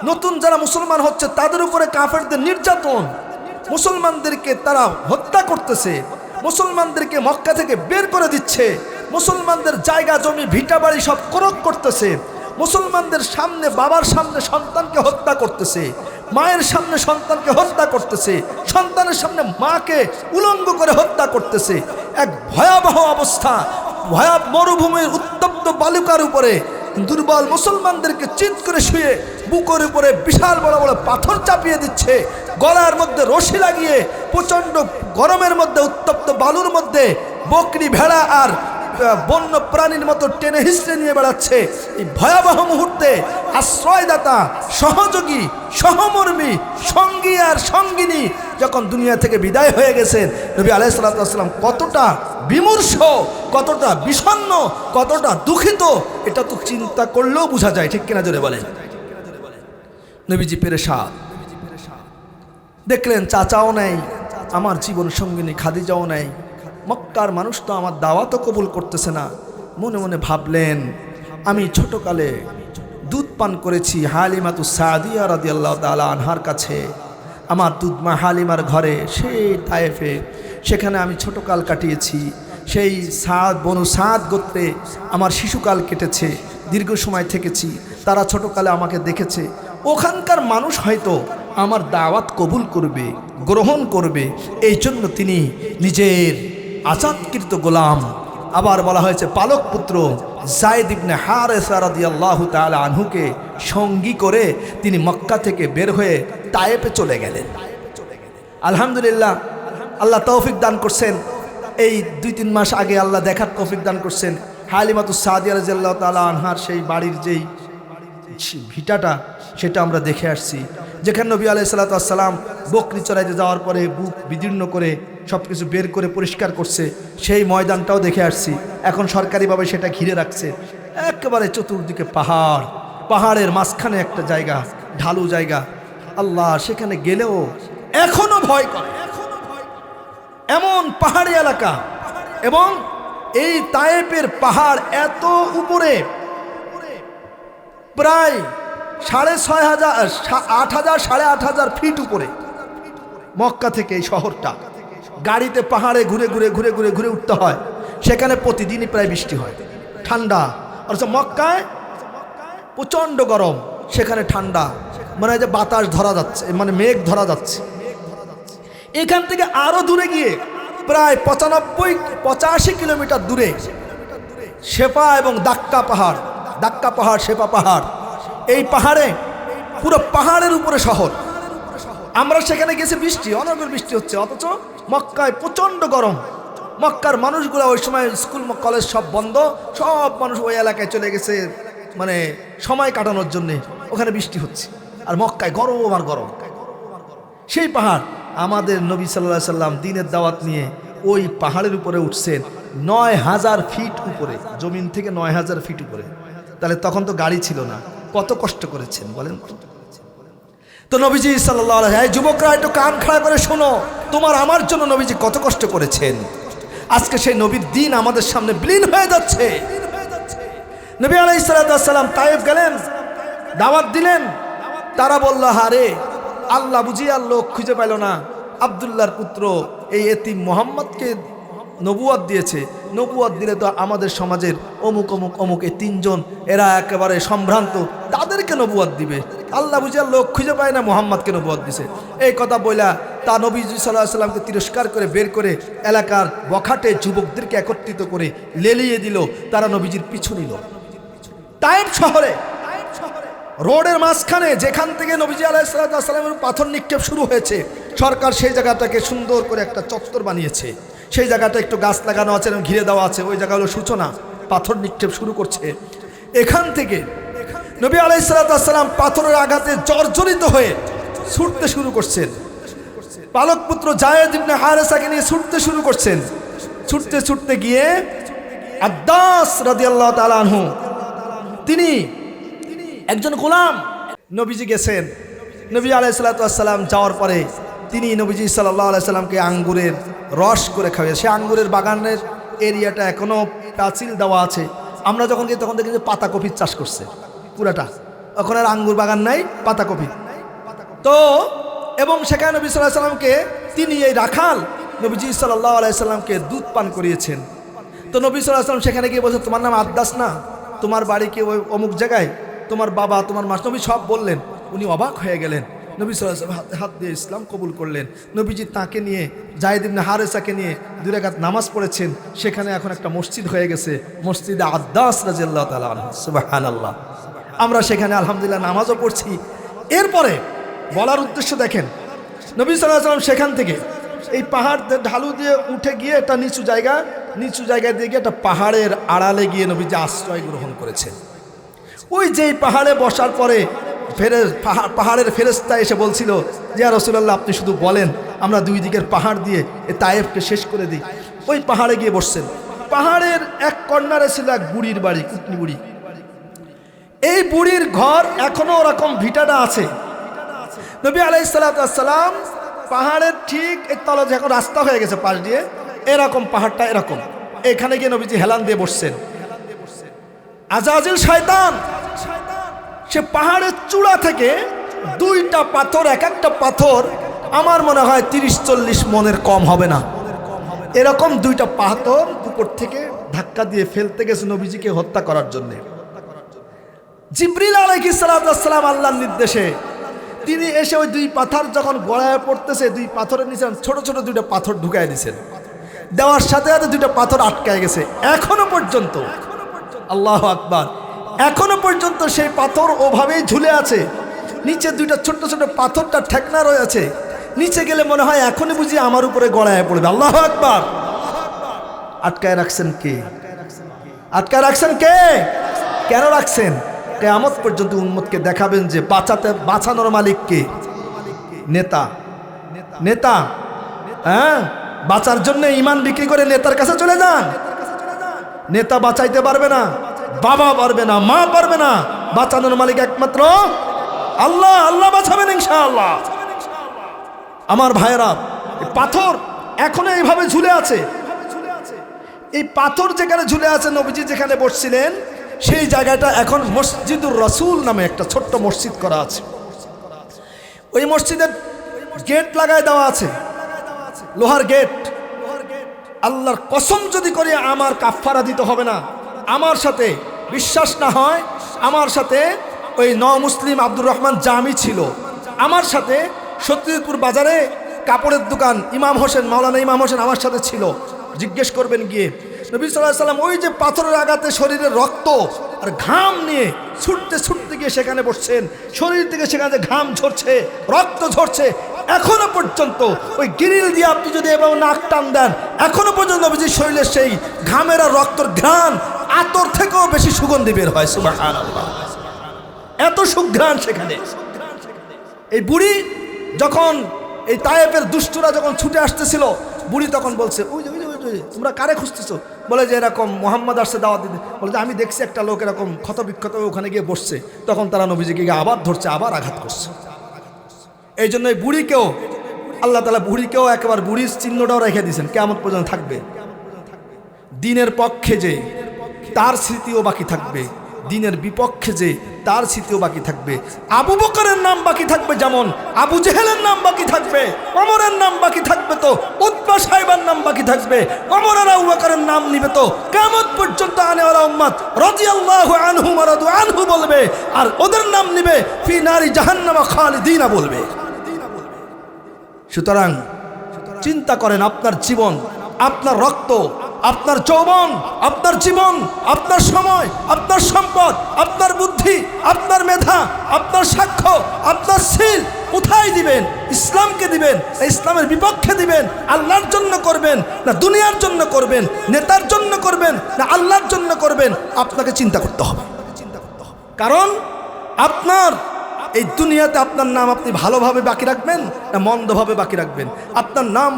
নতুন যারা মুসলমান হচ্ছে তাদের উপরে কাফেরদের নির্যাতন, মুসলমানদেরকে তারা হত্যা করতেছে, মুসলমানদেরকে মক্কা থেকে বের করে দিচ্ছে, মুসলমানদের জায়গা জমি ভিটা বাড়ি সব ক্রয় করতেছে, মুসলমানদের সামনে বাবার সামনে সন্তানকে হত্যা করতেছে, মায়ের সামনে সন্তানকে হত্যা করতেছে, সন্তানের সামনে মাকে উলঙ্গ করে হত্যা করতেছে। এক ভয়াবহ অবস্থা, ভয়াবহ মরুভূমির উত্তপ্ত বালুকার উপরে দুর্বল মুসলমানদেরকে চিৎ করে শুয়ে বুকের উপরে বিশাল বড় বড় পাথর চাপিয়ে দিচ্ছে, গলার মধ্যে রশি লাগিয়ে প্রচণ্ড গরমের মধ্যে উত্তপ্ত বালুর মধ্যে বকরি ভেড়া আর বন্য প্রাণীর মতো টেনে হিসড়ে নিয়ে বেড়াচ্ছে। এই ভয়াবহ মুহূর্তে আশ্রয়দাতা, সহযোগী, সহমর্মী, সঙ্গী আর সঙ্গিনী যখন দুনিয়া থেকে বিদায় হয়ে গেছেন, নবী আলাইহিস সালাতু ওয়াস সালাম কতটা বিমর্ষ, কতটা বিষণ্ণ, কতটা দুঃখিত, এটা তো চিন্তা করলেও বোঝা যায়, ঠিক কিনা জোরে বলেন। নবীজি পেরেশান, দেখলেন চাচাও নেই, আমার জীবন সঙ্গিনী খাদিজাও নেই, মক্কার মানুষ তো আমার দাওয়াতও কবুল করতেছে না। মনে মনে ভাবলেন, আমি ছোটকালে দুধ পান করেছি হালিমাতু সাদিয়া রাদিয়াল্লাহু তাআলা আনহার কাছে, আমার দুধমা হালিমার ঘরে সেই তায়েফে, সেখানে আমি ছোটকাল কাটিয়েছি। সেই বনু সাদ গোত্রে আমার শিশুকাল কেটেছে, দীর্ঘ সময় থেকেছি, তারা ছোটকালে আমাকে দেখেছে। ওখানকার মানুষ হয়তো আমার দাওয়াত কবুল করবে, গ্রহণ করবে, এই জন্য তিনি নিজের আজাদকৃত গোলাম, আবার বলা হয়েছে পালক পুত্র যায়েদ ইবনে হারেসা রাদিয়াল্লাহু তাআলা আনহুকে সঙ্গী করে তিনি মক্কা থেকে বের হয়ে তায়েফে চলে গেলেন। আলহামদুলিল্লাহ, আল্লাহ তৌফিক দান করছেন। এই 2-3 মাস আগে আল্লাহ দেখার তৌফিক দান করছেন। হালিমাতু সাদিয়া রাদিয়াল্লাহু তাআলা আনহার সেই বাড়ির যেই ভিটাটা, সেটা আমরা দেখে আসছি, যেখানে নবী আলাইহিস সালাতু ওয়াস সালাম বকরি চড়াইতে যাওয়ার পরে বুক বিদীর্ণ করে সব কিছু বের করে পরিষ্কার করছে, সেই ময়দানটাও দেখে আসছি। এখন সরকারিভাবে সেটা ঘিরে রাখছে। একেবারে চতুর্দিকে পাহাড়, পাহাড়ের মাঝখানে একটা জায়গা, ঢালু জায়গা। আল্লাহ, সেখানে গেলেও এখনো ভয় করে, এমন পাহাড়ি এলাকা। এবং এই তায়েফের পাহাড় এত উপরে, প্রায় 6,500, 8,000, 8,500 ফিট উপরে মক্কা থেকে এই শহরটা। গাড়িতে পাহাড়ে ঘুরে ঘুরে ঘুরে ঘুরে ঘুরে উঠতে হয়। সেখানে প্রতিদিনই প্রায় বৃষ্টি হয়, ঠান্ডা। অথচ মক্কায় প্রচণ্ড গরম, সেখানে ঠান্ডা, মানে যে বাতাস ধরা যাচ্ছে, মানে মেঘ ধরা যাচ্ছে। এখান থেকে আরো দূরে গিয়ে প্রায় 85 কিলোমিটার দূরে শেফা এবং দাক্কা পাহাড়, দাক্কা পাহাড়, শেফা পাহাড়। এই পাহাড়ে পুরো পাহাড়ের উপরে শহর। আমরা সেখানে গেছি, বৃষ্টি, অনর্গল বৃষ্টি হচ্ছে, অথচ মক্কায় প্রচণ্ড গরম। মক্কার মানুষগুলো ওই সময় স্কুল কলেজ সব বন্ধ, সব মানুষ ওই এলাকায় চলে গেছে মানে সময় কাটানোর জন্যে। ওখানে বৃষ্টি হচ্ছে আর মক্কায় গরম আর গরম। সেই পাহাড়, আমাদের নবী সাল্লাল্লাহু আলাইহি সাল্লাম দিনের দাওয়াত নিয়ে ওই পাহাড়ের উপরে উঠছেন 9,000 ফিট উপরে, জমিন থেকে 9,000 ফিট উপরে। তাহলে তখন তো গাড়ি ছিল না, কত কষ্ট করেছেন বলেন তো নবীজি সাল্লাল্লাহু আলাইহি। এই যুবকরা একটু কান খাড়া করে শোনো, তোমার আমার জন্য নবীজি কত কষ্ট করেছেন। আজকে সেই নবীর দিন আমাদের সামনে বিলীন হয়ে যাচ্ছে। নবী আলাইহিস সালাতু ওয়াস সালাম তায়েফ গেলেন, দাওয়াত দিলেন। তারা বলল, হারে আল্লাহ বুঝি আর লোক খুঁজে পাইল না, আব্দুল্লাহর পুত্র এই এতিম মুহাম্মদকে নবুয়ত দিয়েছে, নবুয়ত দিলে তো আমাদের সমাজের অমুক অমুক অমুক এই 3 জন, এরা একেবারে সম্ভ্রান্ত, তাদেরকে নবুয়ত দিবে। আল্লাহ বুঝি আর লোক খুঁজে পায় না, মুহাম্মদকে নবুয়ত দিছে। এই কথা বইলা তা নবীজি সাল্লাল্লাহু আলাইহি সাল্লামকে তিরস্কার করে বের করে এলাকার বখাটে যুবকদেরকে একত্রিত করে লেলিয়ে দিল। তারা নবীজির পিছু নিল। তায়েফ শহরে রোডের মাঝখানে, যেখান থেকে নবীজি আলাইহিস সালামের পাথর নিক্ষেপ শুরু হয়েছে, সরকার সেই জায়গাটাকে সুন্দর করে একটা চত্বর বানিয়েছে। সেই জায়গাটা একটু গাছ লাগানো আছে এবং ঘিরে দেওয়া আছে। ওই জায়গা হলো সূচনা, পাথর নিক্ষেপ শুরু করছে। এখান থেকে নবী আলাইহিস সালাম পাথরের আঘাতে জর্জরিত হয়ে ছুটতে শুরু করছেন। পালক পুত্র যায়েদ ইবনে হারেসাকে নিয়ে ছুটতে শুরু করছেন। ছুটতে ছুটতে গিয়ে আদ্দাস রাদিয়াল্লাহু তাআলা আনহু, তিনি একজন গোলাম, নবীজি গেছেন। নবী আলাইহিস সালাম যাওয়ার পরে তিনি নবীজি সাল্লাল্লাহু আলাইহি সাল্লামকে আঙ্গুরের রস করে খাওয়ায়। সে আঙ্গুরের বাগানের এরিয়াটা এখনো পাঁচিল দেওয়া আছে। আমরা যখন গিয়ে তখন দেখি যে পাতাকপির চাষ করছে পুরাটা, এখন আর আঙ্গুর বাগান নাই, পাতাকপি। তো এবং সেখানে নবী সাল্লাল্লাহু আলাইহি সাল্লামকে তিনি এই রাখাল নবীজি সাল্লাল্লাহু আলাইহি সাল্লামকে দুধ পান করিয়েছেন। তো নবী সাল্লাল্লাহু আলাইহি সাল্লাম সেখানে গিয়ে বলছে, তোমার নাম আদ্দাস না? তোমার বাড়ি কি ওই অমুক জায়গায়? তোমার বাবা, তোমার মা? নবী সব বললেন। উনি অবাক হয়ে গেলেন। নবী সাল্লাল্লাহু আলাইহি সাল্লাম হাত দিয়ে ইসলাম কবুল করলেন। নবীজি তাকে নিয়ে, যায়েদ ইবনে হারেসাকে নিয়ে 2 রাকাত নামাজ পড়েছেন। সেখানে এখন একটা মসজিদ হয়ে গেছে, মসজিদে আদ্দাস রাদিয়াল্লাহু তাআলা আনহু। সুবহানাল্লাহ। আমরা সেখানে আলহামদুলিল্লাহ নামাজও পড়ছি। এরপরে বলার উদ্দেশ্য দেখেন, নবী সাল্লাল্লাহু আলাইহি সাল্লাম সেখান থেকে এই পাহাড় ঢালু দিয়ে উঠে গিয়ে একটা নিচু জায়গায় দিয়ে গিয়ে একটা পাহাড়ের আড়ালে গিয়ে নবীজি আশ্রয় গ্রহণ করেছেন। ওই যেই পাহাড়ে বসার পরে পাহাড়ের ফেরেশতা এসে বলছিল, ইয়া রাসূলুল্লাহ, আপনি শুধু বলেন, আমরা 2 দিকের পাহাড় দিয়ে এই তায়েফকে শেষ করে দিই। ওই পাহাড়ে গিয়ে বসছেন। পাহাড়ের এক কর্নারে ছিল এক বুড়ির বাড়ি, কুটনি বুড়ি। এই বুড়ির ঘর এখনো ওরকম ভিটাটা আছে। নবী আলাইহিস সালাতু ওয়াস সালাম পাহাড়ের ঠিক এই তলে যখন রাস্তা হয়ে গেছে পাশ দিয়ে, এরকম পাহাড়টা এরকম, এখানে গিয়ে নবীজি হেলান দিয়ে বসছেন। আজাজিল শয়তান সে পাহাড়ের চূড়া থেকে 2টা পাথর, এক একটা পাথর আমার মনে হয় 30-40 মনের কম হবে না, এরকম 2টা পাথর উপর থেকে ধাক্কা দিয়ে ফেলতে গেছে নবীজিকে হত্যা করার জন্য। জিবরিল আলাইহিস সালাতু ওয়াস সালাম আল্লাহর নির্দেশে তিনি এসে ওই 2 পাথর যখন গড়ায় পড়তেছে, 2 পাথরের নিচে ছোট ছোট 2টা পাথর ঢুকায় দিয়েছেন। দেওয়ার সাথে সাথে 2টা পাথর আটকায় গেছে। এখনো পর্যন্ত, আল্লাহু আকবার, এখনো পর্যন্ত সেই পাথর ওভাবেই ঝুলে আছে। নিচে 2টা ছোট ছোট পাথরটা ঠেকনা রয়েছে। নিচে গেলে মনে হয় এখনই বুঝি আমার উপরে গড়ায় পড়বে। আল্লাহু আকবার। আটকায় রাখছেন কে? আটকায় রাখছেন কে? কেন রাখছেন? কিয়ামত পর্যন্ত উম্মতকে দেখাবেন যে বাঁচানোর মালিক কে? নেতা। নেতা, হ্যাঁ, বাঁচার জন্য ঈমান বিক্রি করে নেতার কাছে চলে যান। নেতা বাঁচাইতে পারবে না, বাবা পারবে না, মা পারবে না। বাঁচানোর মালিক একমাত্র আল্লাহ। আল্লাহ বাঁচাবেন ইনশাআল্লাহ। আমার ভাইয়েরা, পাথর এখনো এইভাবে ঝুলে আছে। এই পাথর যেখানে ঝুলে আছে, নবীজি যেখানে বসছিলেন, সেই জায়গাটা এখন মসজিদুর রাসূল নামে একটা ছোট্ট মসজিদ করা আছে। ওই মসজিদের গেট লাগায় দেওয়া আছে, লোহার গেট। আল্লাহর কসম যদি করি আমার কাফারা দিতে হবে না। আমার সাথে বিশ্বাস না হয়, আমার সাথে ওই মুসলিম আব্দুর রহমান জামি ছিল, আমার সাথে সত্যজিৎপুর বাজারে কাপড়ের দোকান ইমাম হোসেন, মাওলানা ইমাম হোসেন আমার সাথে ছিল। জিজ্ঞেস করবেন গিয়ে। নবী সাল্লাল্লাহু আলাইহি সাল্লাম ওই যে পাথরের আঘাতে শরীরের রক্ত আর ঘাম নিয়ে ছুটতে ছুটতে গিয়ে সেখানে বসছেন। শরীর থেকে সেখানে ঘাম ঝরছে, রক্ত ঝরছে। এখনো পর্যন্ত ওই গ্রিল দিয়ে আপনি যদি এভাবে নাক টান দেন, এখনো পর্যন্ত নবীজির শরীরের সেই ঘামের আর রক্তর ঘ্রাণ আতর থেকেও বেশি সুগন্ধি বের হয়। সুবহানাল্লাহ, এত সুঘ্রাণ সেখানে। এই বুড়ি যখন এই তায়েফের দুষ্টরা যখন ছুটে আসতেছিল, বুড়ি তখন বলছে, ওই যে তোমরা কারে খুঁজতেছো? বলে যে এরকম মোহাম্মদ আসছে দাওয়াত দিতে। বলে যে আমি দেখছি একটা লোক এরকম ক্ষত বিক্ষত ওখানে গিয়ে বসছে। তখন তারা নবীজিকে আবার ধরছে, আবার আঘাত করছে। এই জন্য এই বুড়িকেও আল্লাহ তাআলা বুড়িকেও একেবারে বুড়ির চিহ্নটাও রেখে দিয়েছেন, কিয়ামত পর্যন্ত থাকবে। দিনের পক্ষে যে তার স্মৃতিও বাকি থাকবে, দিনের বিপক্ষে যে তার স্মৃতিও বাকি থাকবে। আবু বকরের নাম বাকি থাকবে, যেমন আবু জেহেলের নাম বাকি থাকবে, ওমরের নাম বাকি থাকবে, তো উতবা সাহেবের নাম বাকি থাকবে। ওমর আর আবু বকরের নাম নিবে তো কিয়ামত পর্যন্ত আনেওয়ালা উম্মত রাদিয়াল্লাহু আনহুম ওয়া রাদু আনহু বলবে, আর ওদের নাম নিবে ফি নারি জাহান্নাম খালিদিনা বলবে। সুতরাং চিন্তা করেন, আপনার জীবন, আপনার রক্ত, আপনার যৌবন, আপনার জীবন, আপনার সময়, আপনার সম্পদ, আপনার বুদ্ধি, আপনার মেধা, আপনার সাক্ষ্য, আপনার সিল কোথায় দিবেন? ইসলামকে দিবেন না ইসলামের বিপক্ষে দিবেন? আল্লাহর জন্য করবেন না দুনিয়ার জন্য করবেন? নেতার জন্য করবেন না আল্লাহর জন্য করবেন? আপনাকে চিন্তা করতে হবে। কারণ আপনার এই দুনিয়াতে আপনার নাম আপনি ভালোভাবে বাকি রাখবেন না মন্দভাবে বাকি রাখবেন? আপনার নাম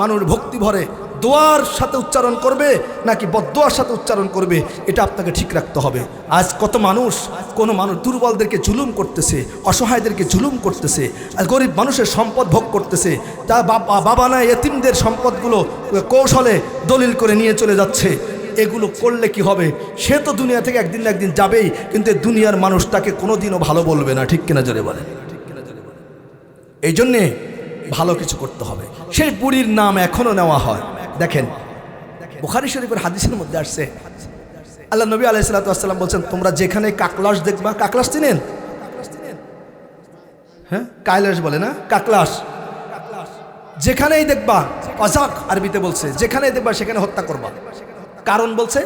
মানুষ ভক্তি ভরে দোয়ার সাথে উচ্চারণ করবে নাকি বদদোয়ার সাথে উচ্চারণ করবে, এটা আপনাকে ঠিক রাখতে হবে। আজ কত মানুষ, কোনো মানুষ দুর্বলদেরকে জুলুম করতেছে, অসহায়দেরকে জুলুম করতেছে, আর গরিব মানুষের সম্পদ ভোগ করতেছে। তা বাবা না এতিমদের সম্পদগুলো কৌশলে দলিল করে নিয়ে চলে যাচ্ছে। এগুলো করলে কি হবে? সে তো দুনিয়া থেকে একদিন না একদিন যাবেই, কিন্তু দুনিয়ার মানুষ তাকে কোনোদিনও ভালো বলবে না। ঠিক কিনা জোরে বলেন? এই জন্যে ভালো কিছু করতে হবে। সেই বুড়ির নাম এখনো নেওয়া হয়। দেখেন বুখারী শরীফের হাদিসের মধ্যে আসছে, আল্লাহ নবী আলাইহিস সালাতু ওয়াস সালাম বলছেন, তোমরা যেখানে কাকলাস দেখবা, কাকলাস চিনেন? হ্যাঁ, কায়লাস বলে না, কাকলাস। যেখানেই দেখবা, অজাক আরবিতে বলছে, যেখানেই দেখবা সেখানে হত্যা করবা। কারণ বলছে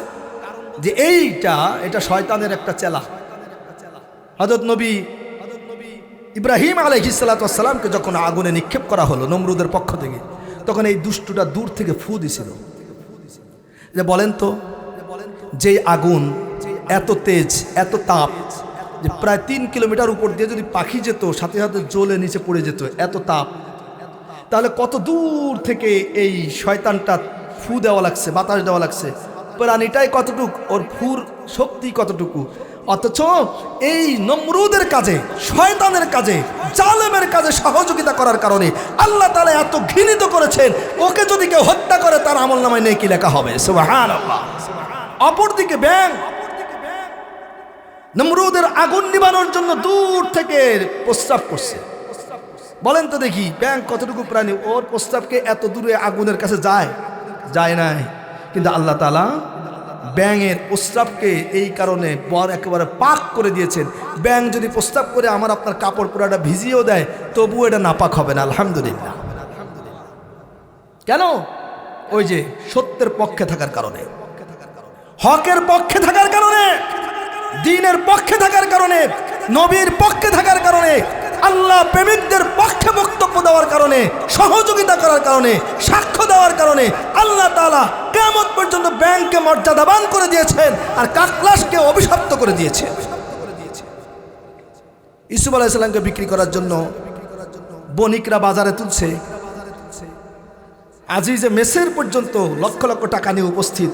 যে এটা শয়তানের একটা চেলা। হযরত নবী ইব্রাহিম আলাইহিস সালাতু ওয়াস সালামকে যখন আগুনে নিক্ষেপ করা হলো নমরুদের পক্ষ থেকে, তখন এই দুষ্টুটা দূর থেকে ফু দিছিল যে বলেন তো, যেই আগুন এত তেজ, এত তাপ, যে প্রায় 3 কিলোমিটার উপর দিয়ে যদি পাখি যেত সাথে সাথে জ্বলে নিচে পড়ে যেত, এত তাপ, তাহলে কত দূর থেকে এই শয়তানটা ফু দেওয়া লাগছে, বাতাস দেওয়া লাগছে, প্রাণীটাই কতটুক, ওর ফুর শক্তি কতটুকু। অথচ এই নমরুদের কাজে, শয়তানের কাজে, জালেমের কাজে সহযোগিতা করার কারণে আল্লাহ তাআলা এত ঘৃণিত করেছেন, ওকে যদি কেউ হত্যা করে তার আমলনামায় নেকি লেখা হবে। সুবহানাল্লাহ। অপরদিকে ব্যাঙ নমরুদের আগুন নিবানোর জন্য দূর থেকে প্রস্রাব করছে। বলেন তো দেখি, ব্যাঙ কতটুকু প্রাণী, ওর প্রস্রাবকে এত দূরে আগুনের কাছে যায় নাই। কিন্তু আল্লাহ তাআলা ব্যাঙের প্রস্রাবকে এই কারণে একেবারে পাক করে দিয়েছেন। ব্যাঙ যদি প্রস্রাব করে আমার আপনার কাপড় পুরাটা ভিজিয়েও দেয়, তবুও এটা নাপাক হবে না, আলহামদুলিল্লাহ। কেন? ওই যে সত্যের পক্ষে থাকার কারণে, হকের পক্ষে থাকার কারণে, দ্বীনের পক্ষে থাকার কারণে, নবীর পক্ষে থাকার কারণে, আল্লাহ প্রেমিকদের পক্ষে বক্তব্য দেওয়ার কারণে, সহযোগিতা করার কারণে, সাক্ষ্য দেওয়ার কারণে আল্লাহ তাআলা কিয়ামত পর্যন্ত ব্যাংককে মর্যাদাবান করে দিয়েছেন আর কাকলাসকে অভিশপ্ত করে দিয়েছেন। ইউসুফ আলাইহিস সালামকে বিক্রি করার জন্য বণিকরা বাজারে তুলছে, আজিজে মেসের পর্যন্ত লক্ষ লক্ষ টাকা নিয়ে উপস্থিত।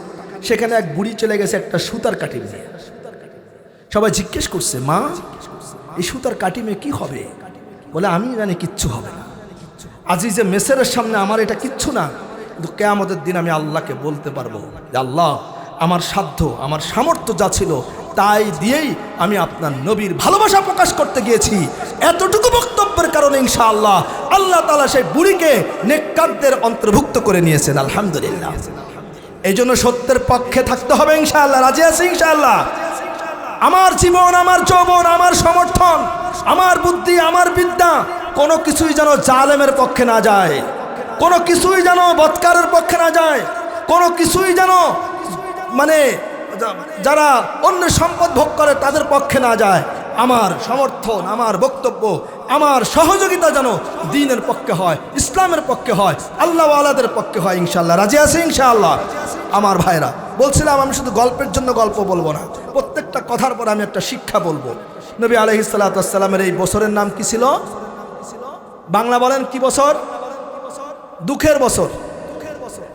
সেখানে এক বুড়ি চলে গেছে একটা সুতার কাঠি নিয়ে। সবাই জিজ্ঞেস করছে, মা এই সুতার কাঠি মেয়ে কি হবে? বলে আমি জানি কিচ্ছু হবে না, আজিজে মেসেরের সামনে আমার এটা কিচ্ছু না, কিন্তু কিয়ামতের দিন আমি আল্লাহকে বলতে পারবো যে আল্লাহ, আমার সাধ্য, আমার সামর্থ্য যা ছিল তাই দিয়েই আমি আপনার নবীর ভালোবাসা প্রকাশ করতে গিয়েছি। এতটুকু বক্তব্যের কারণে ইনশাআল্লাহ আল্লাহ তাআলা সেই বুড়িকে নেককারদের অন্তর্ভুক্ত করে নিয়েছেন, আলহামদুলিল্লাহ। এই জন্য সত্যের পক্ষে থাকতে হবে ইনশাআল্লাহ। রাজি আছি ইনশাআল্লাহ? আমার জীবন, আমার যৌবন, আমার সমর্থন, আমার বুদ্ধি, আমার বিদ্যা কোনো কিছুই যেন জালেমের পক্ষে না যায়, কোনো কিছুই যেন বৎকারের পক্ষে না যায়, কোনো কিছুই যেন মানে যারা অন্য সম্পদ ভোগ করে তাদের পক্ষে না যায়। আমার সমর্থন, আমার বক্তব্য, আমার সহযোগিতা যেন দ্বীনের পক্ষে হয়, ইসলামের পক্ষে হয়, আল্লাহ ওয়ালাদের পক্ষে হয় ইনশাআল্লাহ। রাজি আছে ইনশাআল্লাহ? আমার ভাইরা, বলছিলাম আমি শুধু গল্পের জন্য গল্প বলবো না, প্রত্যেকটা কথার পর আমি একটা শিক্ষা বলবো। নবী আলাইহিস সালাতু ওয়াস সালামের এই বছরের নাম কি ছিল? বাংলা বলেন কি বছর? দুঃখের বছর।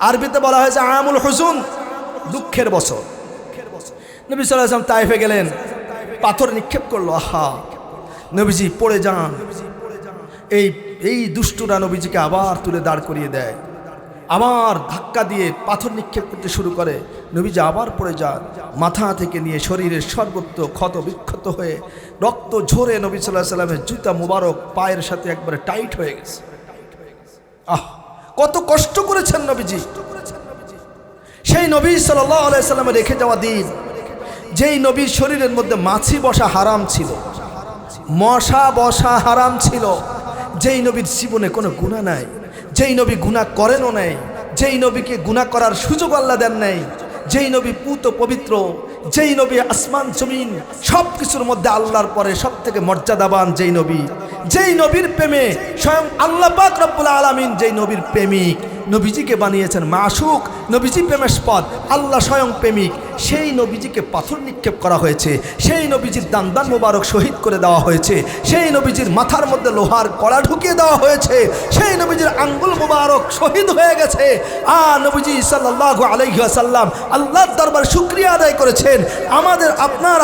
আরবিতে বলা হয়েছে আমুল হুজুন, দুঃখের বছর। নবী সাল্লাল্লাহু আলাইহি ওয়াসাল্লাম তায়েফে গেলেন, পাথর নিক্ষেপ করলো, আহা নবীজি পড়ে যান। এই দুষ্টুরা নবীজিকে আবার তুলে দাঁড় করিয়ে দেয়, আবার ধাক্কা দিয়ে পাথর নিক্ষেপ করতে শুরু করে। নবীজি আবার পড়ে যান, মাথা থেকে নিয়ে শরীরের সর্বত্র ক্ষত বিক্ষত হয়ে রক্ত ঝরে নবী সাল্লাল্লাহু আলাইহি ওয়াসাল্লামের জুতা মুবারক পায়ের সাথে একবারে টাইট হয়ে গেছে। কত কষ্ট করেছেন নবীজি। সেই নবী সাল্লাল্লাহু আলাইহি ওয়াসাল্লামের রেখে যাওয়া দিন, যেই নবীর শরীরের মধ্যে মাছি বসা হারাম ছিল, মশা বসা হারাম ছিল, যেই নবীর জীবনে কোনো গুনাহ নাই, যেই নবী গুনাহ করেনও নাই, যেই নবীকে গুনাহ করার সুযোগ আল্লাহ দেন নাই, যেই নবী পুত পবিত্র, যেই নবী আসমান জমিন সব কিছুর মধ্যে আল্লাহর পরে সব থেকে মর্যাদাবান, যেই নবীর প্রেমে স্বয়ং আল্লাহ পাক রব্বুল আলামিন যেই নবীর প্রেমিক, নবীজিকে বানিয়েছেন মাশুক, নবীজি প্রেমেশপদ, আল্লাহ স্বয়ং প্রেমিক, সেই নবীজিকে পাথর নিক্ষেপ করা হয়েছে, সেই নবীজির দান্দান মোবারক শহীদ করে দেওয়া হয়েছে, সেই নবীজির মাথার মধ্যে লোহার কড়া ঢুকিয়ে দেওয়া হয়েছে, সেই নবীজির আঙ্গুল মোবারক শহীদ হয়ে গেছে। নবীজি সাল্লাল্লাহু আলাইহি ওয়াসাল্লাম আল্লাহর দরবার শুকরিয়া আদায় করেছেন, আমাদের আপনার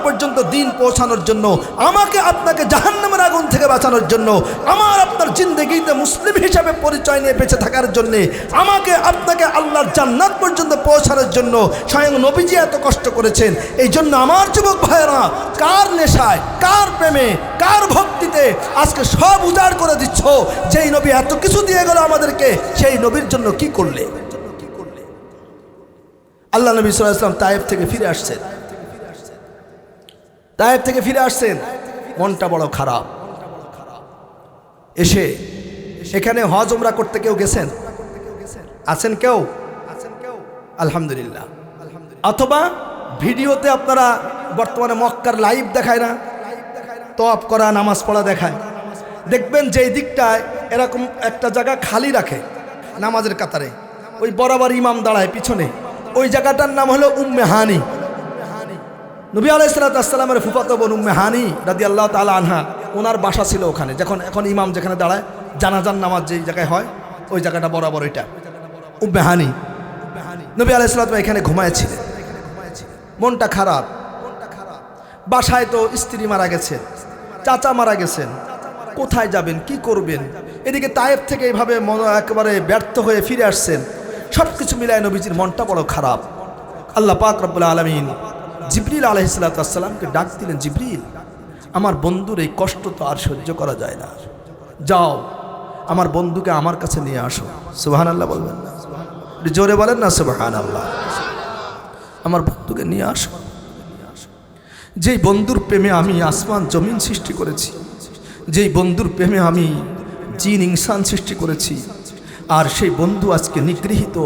পর্যন্ত দিন পৌঁছানোর জন্য, আমাকে আপনাকে জাহান্নামের আগুন থেকে বাঁচানোর জন্য, আমার আপনার জিন্দেগিতে মুসলিম হিসাবে পরিচয় নিয়ে বেঁচে থাকার জন্য, আমাকে আপনাকে আল্লাহর জান্নাত পর্যন্ত পৌঁছানোর জন্য স্বয়ং নবীজি এত কষ্ট করেছেন। এই জন্য আমার যুবক ভাইয়েরা, কার নেশায়, কার প্রেমে, কার ভক্তিতে আজকে সব উজাড় করে দিচ্ছ? যেই নবী এত কিছু দিয়ে গেল আমাদেরকে, সেই নবীর জন্য কি করলে? আল্লাহ নবী সাল্লাল্লাহু আলাইহি ওয়াসাল্লাম তায়েফ থেকে ফিরে আসছেন। তায়েফ থেকে ফিরে আসছেন, মনটা বড় খারাপ। এসে এখানে হজ উমরা করতে কেউ গেছেন? আছেন কেউ? আলহামদুলিল্লাহ। অথবা ভিডিওতে আপনারা বর্তমানে মক্কার লাইভ দেখায় না, তওয়াফ করা, নামাজ পড়া দেখায়। দেখবেন যেই দিকটায় এরকম একটা জায়গা খালি রাখে নামাজের কাতারে, ওই বরাবর ইমাম দাঁড়ায় পিছনে, ওই জায়গাটার নাম হলো উম্মে হানি। নবী আলাইহিস সালাতু ওয়াস সালামের ফুফাতো বোন উম্মে হানি রাদিয়াল্লাহু তাআলা আনহা, ওনার বাসা ছিল ওখানে। এখন ইমাম যেখানে দাঁড়ায়, জানাজার নামাজ যেই জায়গায় হয়, ওই জায়গাটা বরাবর এটা উম্মে হানি। নবী আলাইহিস সালাতু এখানে ঘুমায়েছিলেন। মনটা খারাপ। বাসায় তো স্ত্রী মারা গেছেন, চাচা মারা গেছেন, কোথায় যাবেন, কি করবেন? এদিকে তায়েফ থেকে এইভাবে একেবারে ব্যর্থ হয়ে ফিরে আসছেন। সব কিছু মিলায় নবীজির মনটা বড় খারাপ। আল্লাহ পাক রব্বুল আলামিন জিবরিল আলাইহিস সালাতু ওয়াস সালামকে ডাক দিলেন, জিবরিল, আমার বন্ধুর এই কষ্ট তো আর সহ্য করা যায় না, যাও আমার বন্ধুকে আমার কাছে নিয়ে আসো। সুবহানাল্লাহ বলবেন না? জোরে বলেন না সুবহানাল্লাহ। আমার বন্ধুকে নিয়ে আসো, যেই বন্ধুর প্রেমে আমি আসমান জমিন সৃষ্টি করেছি, যেই বন্ধুর প্রেমে আমি জিন ইনসান সৃষ্টি করেছি, আর সেই বন্ধু আজকে নিগৃহীত,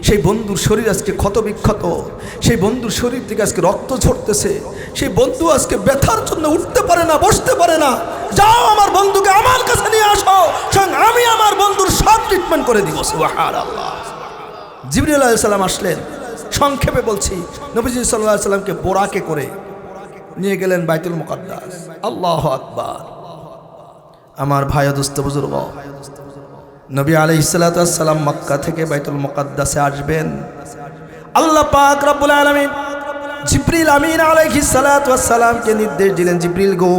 সেই বন্ধুর শরীর আজকে ক্ষতবিক্ষত, সেই বন্ধুর শরীর থেকে আজকে রক্ত ঝরতেছে, সেই বন্ধু আজকে ব্যথার জন্য উঠতে পারে না, বসতে পারে না। যাও আমার বন্ধুকে আমার কাছে নিয়ে আসো, স্বয়ং আমি আমার বন্ধুর সব ট্রিটমেন্ট করে দিব। সুবহানাল্লাহ। জিবরিল আলাইহিস সালাম আসলেন। সংক্ষেপে বলছি, নবীজি সাল্লাল্লাহু আলাইহি সাল্লামকে বোরাকে করে নিয়ে গেলেন বাইতুল মুকাদ্দাস। আল্লাহু আকবার। আমার ভাই ও দোস্ত বুজুর্গ, নবী আলাইহিস সালাতু ওয়াস সালাম মক্কা থেকে বাইতুল মুকাদ্দাসে আসবেন। আল্লাহ পাক রব্বুল আলামিন জিবরিল আমিন আলাইহিস সালাতু ওয়াস সালামকে নির্দেশ দিলেন, জিবরিল গো,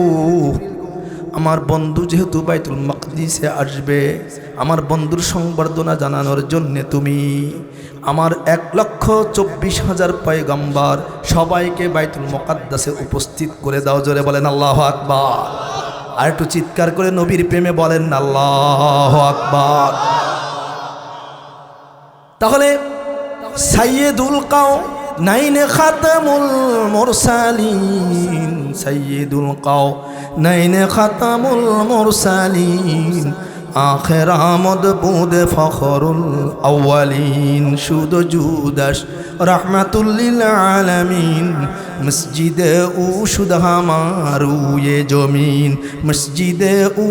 আমার বন্ধু যেহেতু বাইতুল মাকদিসে আসবে, আমার বন্ধুর সংবর্ধনা জানানোর জন্য তুমি আমার 1,24,000 পয়গম্বর সবাইকে বাইতুল মুকাদ্দাসে উপস্থিত করে দাও। জোরে বলেন আল্লাহু আকবার। আর একটু চিৎকার করে নবীর প্রেমে বলেন আল্লাহু আকবার। তাহলে সাইয়্যিদুল কাওনাইন খাতামুল মুরসালিন, সাইয়্যিদুল কাওনাইন খাতামুল মুরসালিন, আখির আমদ বুদ ফখরুল আউয়ালিন, শুদ জুদাস রহমাতুল লিল আলামিন, মসজিদে ও শুদ হামারু ये জমিন, মসজিদে ও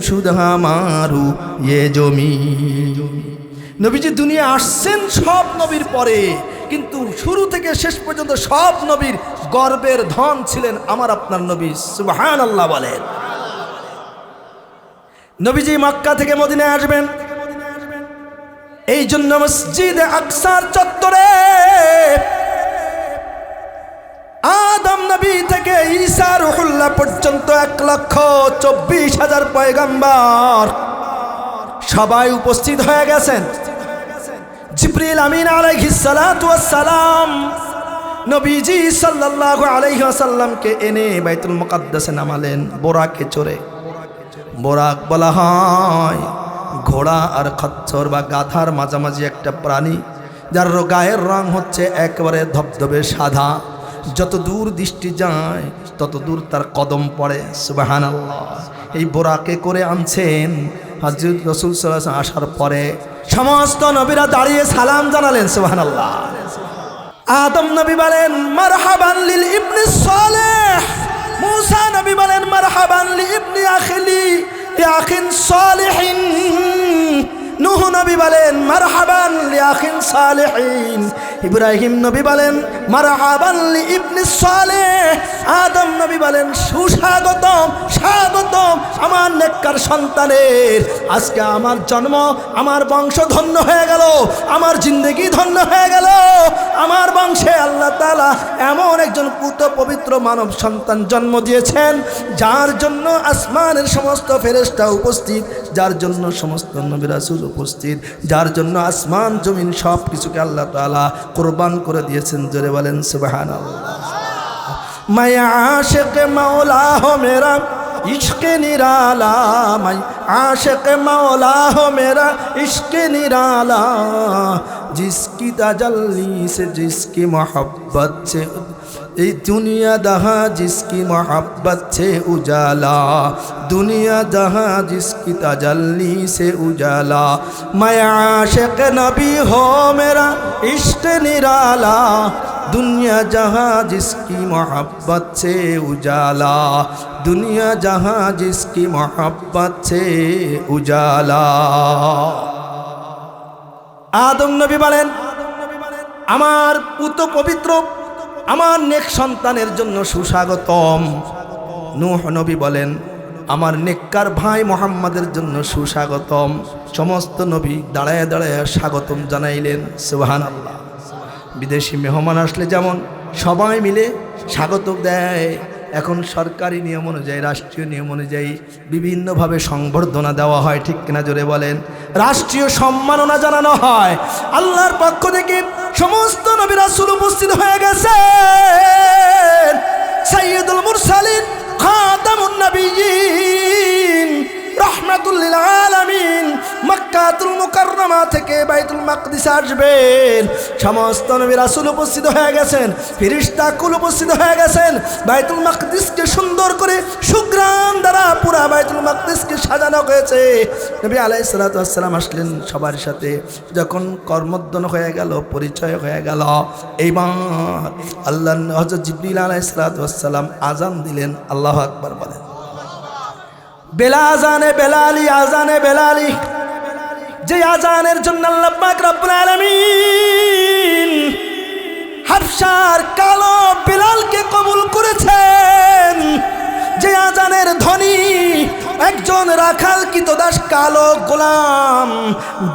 শুদ হামারু ये জমিন। নবীজি দুনিয়া আসছেন সব নবীর পরে, কিন্তু শুরু থেকে শেষ পর্যন্ত সব নবীর গর্বের ধন ছিলেন আমার আপনার নবী। সুবহানাল্লাহ বলেন। নবীজি মক্কা থেকে মদিনায় আসবেন, এই জন্য মসজিদে আকসার চত্বরে আদম নবী থেকে ঈসা রুহুল্লাহ পর্যন্ত 1,24,000 পয়গম্বর সবাই উপস্থিত হয়ে গেছেন। জিবরিল আমিন আলাইহিস সালাতু ওয়াস সালাম নবীজি সাল্লাল্লাহু আলাইহি ওয়াসাল্লামকে এনে বাইতুল মুকাদ্দাসে নামালেন বোরাকে চড়ে। বোরাক বলা হয় ঘোড়া আর খচ্চর বা গাধার মাঝামাঝি একটা প্রাণী, যার গায়ের রং হচ্ছে একেবারে ধবধবে সাদা। যত দূর দৃষ্টি যায় তত দূর তার কদম পড়ে। সুবহানাল্লাহ। এই বোরাকে করে আনছেন হযরত রাসূল সাল্লাল্লাহু আলাইহি ওয়াসাল্লাম আসার পরে সমস্ত নবীরা দাঁড়িয়ে সালাম জানালেন। সুবহানাল্লাহ। আদম নবী বলেন মারহাবান লিল ইবনে সালেহ, মুসা নবী বলেন মারহাবান লি ইবনি আখিলি আখিন সালিহিন, নূহ নবী বলেন মারহাবান লি আখিন সালিহিন, ইব্রাহিম নবী বলেন মারহাবান লি ইবনি সালেহ, আদম নবী বলেন সুস্বাগতম, স্বাগতম আমার নেককার সন্তানের। আজকে আমার জন্ম, আমার বংশ ধন্য হয়ে গেল, আমার জিন্দেগি ধন্য হয়ে গেল, আমার বংশে আল্লাহ তাআলা এমন একজন পুত্র পবিত্র মানব সন্তান জন্ম দিয়েছেন, যার জন্য আসমানের সমস্ত ফেরেশতা উপস্থিত, যার জন্য সমস্ত নবী রাসূল উপস্থিত, যার জন্য আসমান জমিন সব কিছুকে আল্লাহ তাআলা কুরবান করে দিয়েছেন। জোরে বলেন সুবহানাল্লাহ। मैं आशिक मौला हो मेरा इश्क निराला, मैं आशिक मौला हो मेरा इश्क निराला, जिसकी तजल्ली से जिसकी मोहब्बत से ये दुनिया दहा, जिसकी मोहब्बत से उजाला, दुनिया दहा जिसकी तजल्ली से उजाला, मैं आशिक नबी हो मेरा इश्क निराला, दुनिया जहाँ जिसकी मोहब्बत से उजाला, दुनिया जहाँ जिसकी मोहब्बत से उजाला। आदम नबी বলেন, আমার পুত্র পবিত্র আমার নেক সন্তানের জন্য সুস্বাগতম। নূহ নবী বলেন, আমার নেককার ভাই মুহাম্মাদের জন্য সুস্বাগতম। সমস্ত নবী দাঁড়ায় দাঁড়ায় স্বাগতম জানাইলেন। সুবহানাল্লাহ। বিদেশি মেহমান আসলে যেমন সবাই মিলে স্বাগত দেয়, এখন সরকারি নিয়ম অনুযায়ী, রাষ্ট্রীয় নিয়ম অনুযায়ী বিভিন্নভাবে সংবর্ধনা দেওয়া হয়, ঠিক কিনা জোরে বলেন। রাষ্ট্রীয় সম্মাননা জানানো হয়। আল্লাহর পক্ষ থেকে সমস্ত নবী রাসূল উপস্থিত হয়ে গেছেন। সাইয়্যিদুল মুরসালিন খাতামুন নবিয়্যিন রাহমাতুল লিল আলামিন মক্কাতুল মুকাররমা থেকে বাইতুল মাকদিস আসবেন। সমস্ত নবী রাসূল উপস্থিত হয়ে গেছেন, ফেরেশতাকুল উপস্থিত হয়ে গেছেন। বাইতুল মাকদিসকে সুন্দর করে সুগ্রাম দ্বারা পুরা বাইতুল মাকদিসকে সাজানো হয়েছে। নবী আলাইহিস সালাতু ওয়াস সালাম আসলেন সবার সাথে। যখন কর্মোদ্যন হয়ে গেল, পরিচয় হয়ে গেল, এইবার আল্লাহ হযরত জিবরিল আলাইহিস সালাতু ওয়াস সালাম আযান দিলেন। আল্লাহু আকবার বলেন। বেলাজানে বেলালি, আজানে বেলালি, যে আজানের জন্য আল্লাহ পাক রব্বুল আলামিন হাবশার কালো বেলালকে কবুল করেছেন, যে আজানের ধ্বনি একজন রাখাল কৃতদাস কালো গোলাম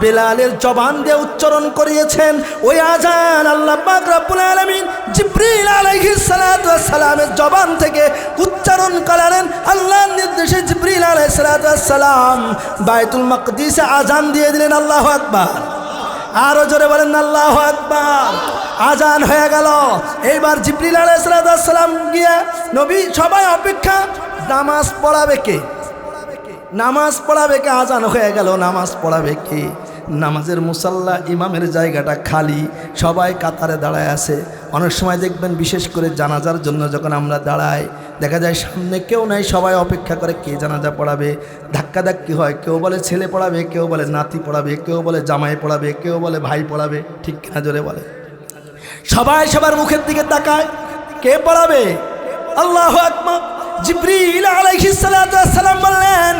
বেলালের জবান দিয়ে উচ্চারণ করিয়েছেন, ওই আজান আল্লাহ পাক রব্বুল আলামিন জিবরিল আলাইহিস সালাতু ওয়াস সালামের জবান থেকে উচ্চারণ করালেন। আল্লাহর নির্দেশে জিবরিল আলাইহিস সালাতু ওয়াস সালাম বাইতুল মাকদিসে আজান দিয়ে দিলেন। আল্লাহু আকবার। আরো জোরে বলেন আল্লাহু আকবার। আজান হয়ে গেল। এইবার জিবরিল আলাইহিস সালাতু ওয়াস সালাম গিয়ে নবী সবাই অপেক্ষা, নামাজ পড়াবে কে? নামাজ পড়াবে কে? আজান হয়ে গেল, নামাজ পড়াবে কে? নামাজের মুসাল্লা ইমামের জায়গাটা খালি, সবাই কাতারে দাঁড়ায় আছে। অনেক সময় দেখবেন বিশেষ করে জানাজার জন্য যখন আমরা দাঁড়াই, দেখা যায় সামনে কেউ নাই, সবাই অপেক্ষা করে কে জানাজা পড়াবে। ধাক্কাধাক্কি হয়, কেউ বলে ছেলে পড়াবে, কেউ বলে নাতি পড়াবে, কেউ বলে জামাই পড়াবে, কেউ বলে ভাই পড়াবে, ঠিক কিনা জোরে বলে। সবাই সবার মুখের দিকে তাকায়, কে পড়াবে? আল্লাহু আকবার। জিবরিল আলাইহিস সালাতু ওয়াস সালাম বললেন,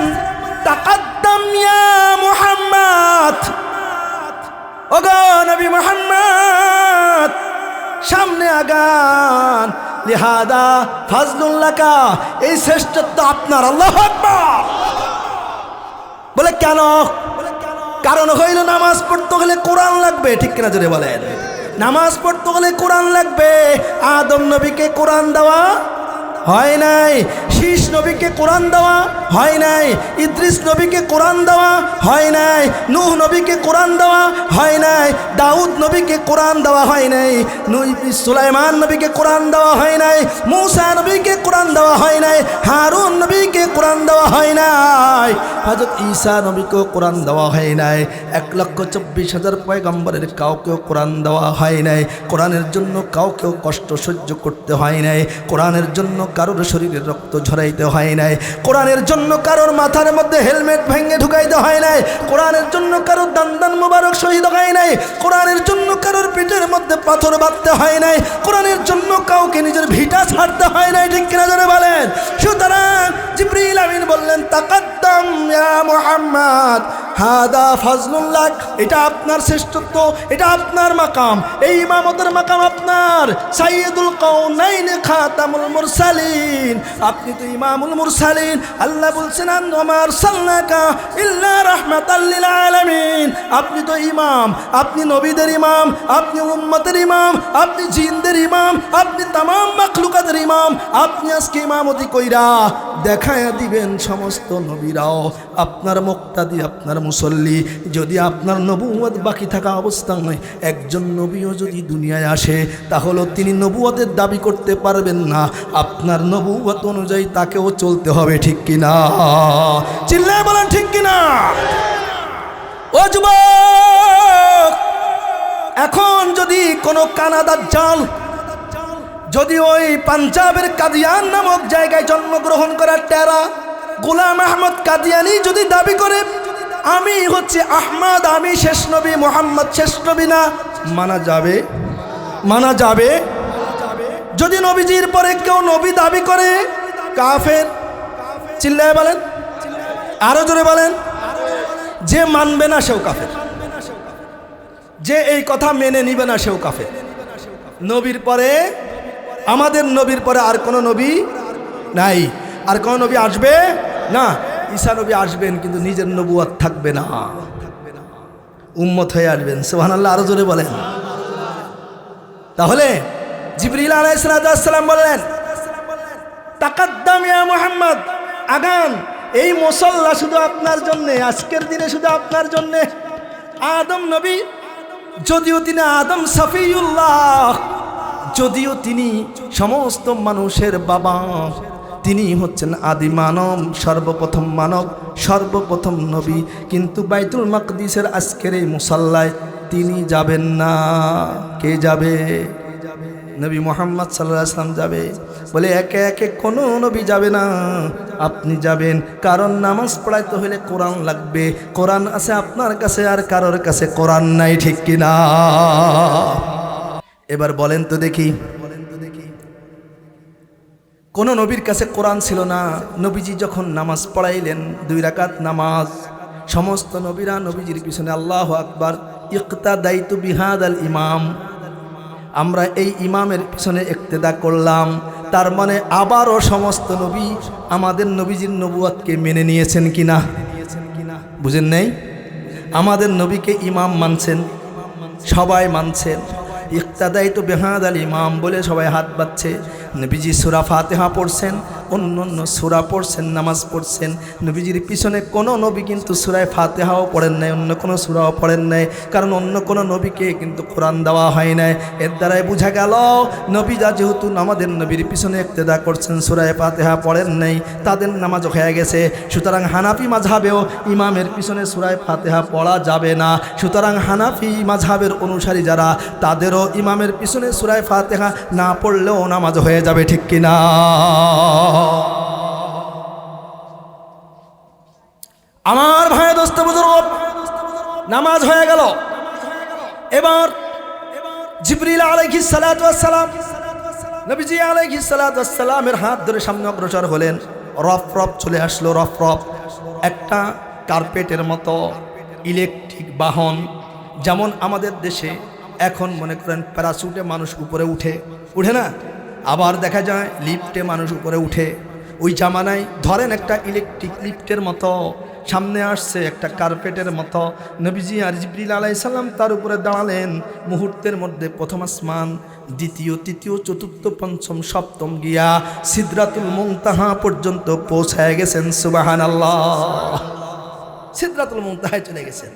তাকাদ্দাম ইয়া মুহাম্মদ, ওগো নবী মুহাম্মদ, সামনে আগান। লিহাদা ফাজলুল্লাকা, এই শ্রেষ্ঠত্ব আপনার। আল্লাহু আকবার। বলে কেন? কারণ হইল নামাজ পড়তে গেলে কোরআন লাগবে, ঠিক কিনা জোরে বলেন। নামাজ পড়তে গেলে কোরআন লাগবে। আদম নবীকে কোরআন দেওয়া হয় নাই, শীষ নবীকে কোরআন দেওয়া হয় নাই, ইদ্রিস নবীকে কোরআন দেওয়া হয় নাই, নূহ নবীকে কোরআন দেওয়া হয় নাই, দাউদ নবীকে কোরআন দেওয়া হয় নাই, সুলাইমান নবীকে কোরআন দেওয়া হয় নাই, মূসা নবীকে কোরআন দেওয়া হয় নাই, হারুন নবীকে কোরআন দেওয়া হয় নাই, হযরত ঈসা নবীকেও কোরআন দেওয়া হয় নাই, 1,24,000 পয়গম্বরের কাউকেও কোরআন দেওয়া হয় নাই। কোরআনের জন্য কাউকেও কষ্ট সহ্য করতে হয় নাই। কোরআনের জন্য কারোর শরীরে রক্ত ঝরাইতে হয় নাই। কোরআনের জন্য কারোর মাথার মধ্যে হেলমেট ভেঙে ঢুকাইতে হয় নাই। কোরআনের জন্য কারোর দান্দান মোবারক শহীদ হয় নাই। কোরআনের জন্য কারোর পিঠের মধ্যে পাথর বাঁধতে হয় নাই। কোরআনের জন্য কাউকে নিজের ভিটা ছাড়তে হয় নাই, ঠিক কিনা জোরে বলেন। সুতরাং জিবরিল আমিন বললেন, তাকাদ্দাম ইয়া মুহাম্মদ, হাদা ফাজলুল্লাহ, এটা আপনার শ্রেষ্ঠত্ব, এটা আপনার মাকাম, এই ইমামতের মাকাম আপনার। সাইয়্যিদুল কাউনাইন খাতামুল মুরসালিন, আপনি তো ইমামুল মুরসালিন। আল্লাহ বলছেন ওমা আরসালনাকা ইল্লা রাহমাতাল লিল আলামিন, আপনি তো ইমাম, আপনি নবীদের ইমাম, আপনি উম্মতের ইমাম, আপনি জিনদের ইমাম, আপনি তামাম মাখলুকাতের ইমাম। আপনি আজকে ইমামতি কইরা দেখায়া দিবেন সমস্ত নবীরাও আপনার মুক্তাদি, আপনার মুসল্লি। যদি আপনার নবুয়ত বাকি থাকা অবস্থায় একজন নবীও যদি দুনিয়ায় আসে, তাহলে তিনি নবুয়তের দাবি করতে পারবেন না। আপনার নবুয়ত অনুযায়ী তাকেও চলতে হবে, ঠিক কিনা? চিল্লায় বলেন ঠিক কিনা? ও যুবক, এখন যদি কোনো কানাডার জাল যদি ওই পাঞ্জাবের কাদিয়ান নামক জায়গায় জন্মগ্রহণ করা টেরা গোলাম আহমদ কাদিয়ানি যদি দাবি করে আমি হচ্ছে আহমদ, আমি শেষ নবী, মোহাম্মদ শেষ নবী না, মানা যাবে? মানা যাবে? যদি নবীজির পরে কেউ নবী দাবি করে কাফের। চিল্লায় বলেন, আরো জোরে বলেন। যে মানবে না সেও কাফের, যে এই কথা মেনে নিবে না সেও কাফের। নবীর পরে, আমাদের নবীর পরে আর কোনো নবী নাই, আর কোনো নবী আসবে না। ঈসা নবী আসবেন কিন্তু নিজের নবুয়ত থাকবে না, উম্মত হয়ে আসবেন। সুবহানাল্লাহ, আরো জোরে বলেন। তাহলে জিবরিল আলাইহিস সালাম বললেন তাকাদ্দাম ইয়া মুহাম্মদ, আগান, এই মুসাল্লা শুধু আপনার জন্যে, আজকের দিনে শুধু আপনার জন্যে। আদম নবী, যদিও তিনি আদম সফিউল্লাহ, যদিও তিনি সমস্ত মানুষের বাবা, তিনি হচ্ছেন আদি মানব, সর্বপ্রথম মানব, সর্বপ্রথম নবী, কিন্তু বাইতুল মাকদিসের আজকের এই মুসাল্লায় তিনি যাবেন না। কে যাবে? নবী মুহাম্মদ সাল্লাল্লাহু আলাইহি ওয়াসাল্লাম যাবে। বলে একে একে কোনো নবী যাবে না, আপনি যাবেন। কারণ নামাজ পড়াইতে হলে কোরআন লাগবে, কোরআন আছে আপনার কাছে, আর কারোর কাছে কোরআন নাই, ঠিক কিনা? এবার বলেন তো দেখি, কোন নবীর কাছে কোরআন ছিল না। নবীজি যখন নামাজ পড়াইলেন 2 রাকাত নামাজ, সমস্ত নবীরা নবীজির পিছনে আল্লাহু আকবার, ইক্তাদাইতু বিহাদাল ইমাম, আমরা এই ইমামের পিছনে ইক্তেদা করলাম। তার মানে আবারও সমস্ত নবী আমাদের নবীজির নবুয়তকে মেনে নিয়েছেন কিনা? বুঝেন নাই? আমাদের নবীকে ইমাম মানছেন, সবাই মানছেন। ইক্তাদাইতু বিহাদাল ইমাম বলে সবাই হাত বাঁধছে। নবীজি সূরা ফাতিহা পড়ছেন, অন্য অন্য সূরা পড়ছেন, নামাজ পড়ছেন। নবীজির পিছনে কোনো নবী কিন্তু সূরায়ে ফাতিহাও পড়েন নাই, অন্য কোনো সূরাও পড়েন নাই, কারণ অন্য কোনো নবীকে কিন্তু কোরআন দেওয়া হয় নাই। এর দ্বারাই বোঝা গেল নবীরা যেহেতু আমাদের নবীর পিছনে ইক্তেদা করছেন, সূরায়ে ফাতিহা পড়েন নাই, তাদের নামাজ হয়ে গেছে। সুতরাং হানাফি মাযহাবেও ইমামের পিছনে সূরায়ে ফাতিহা পড়া যাবে না। সুতরাং হানাফি মাযহাবের অনুসারী যারা, তাদেরও ইমামের পিছনে সূরায়ে ফাতিহা না পড়লেও নামাজ হয়ে যাবে, ঠিক কিনা? আমার ভাই দোস্ত বুজুর্গ, নামাজ হয়ে গেল। এবার জিবরিল আলাইহিস সালাতু ওয়াস সালাম, নবীজি আলাইহিস সালাতু ওয়াস সালামের হাত ধরে সামনে অগ্রসর হলেন। রফ রফ চলে আসলো, রফ রফ একটা কার্পেটের মতো ইলেকট্রিক বাহন। যেমন আমাদের দেশে এখন মনে করেন প্যারাসুটে মানুষ উপরে উঠে না, আবার দেখা যায় লিফটে মানুষ উপরে উঠে। ওই জামানায় ধরেন একটা ইলেকট্রিক লিফটের মতো সামনে আসছে, একটা কার্পেটের মতো। নবীজি আর জিবরিল আলাইহিস সালাম তার উপরে দাঁড়ালেন। মুহূর্তের মধ্যে প্রথম আসমান, দ্বিতীয়, তৃতীয়, চতুর্থ, পঞ্চম, সপ্তম গিয়া সিদরাতুল মুনতাহা পর্যন্ত পৌঁছায় গেছেন। সুবহানাল্লাহ, সিদরাতুল মুনতাহায় চলে গেছেন।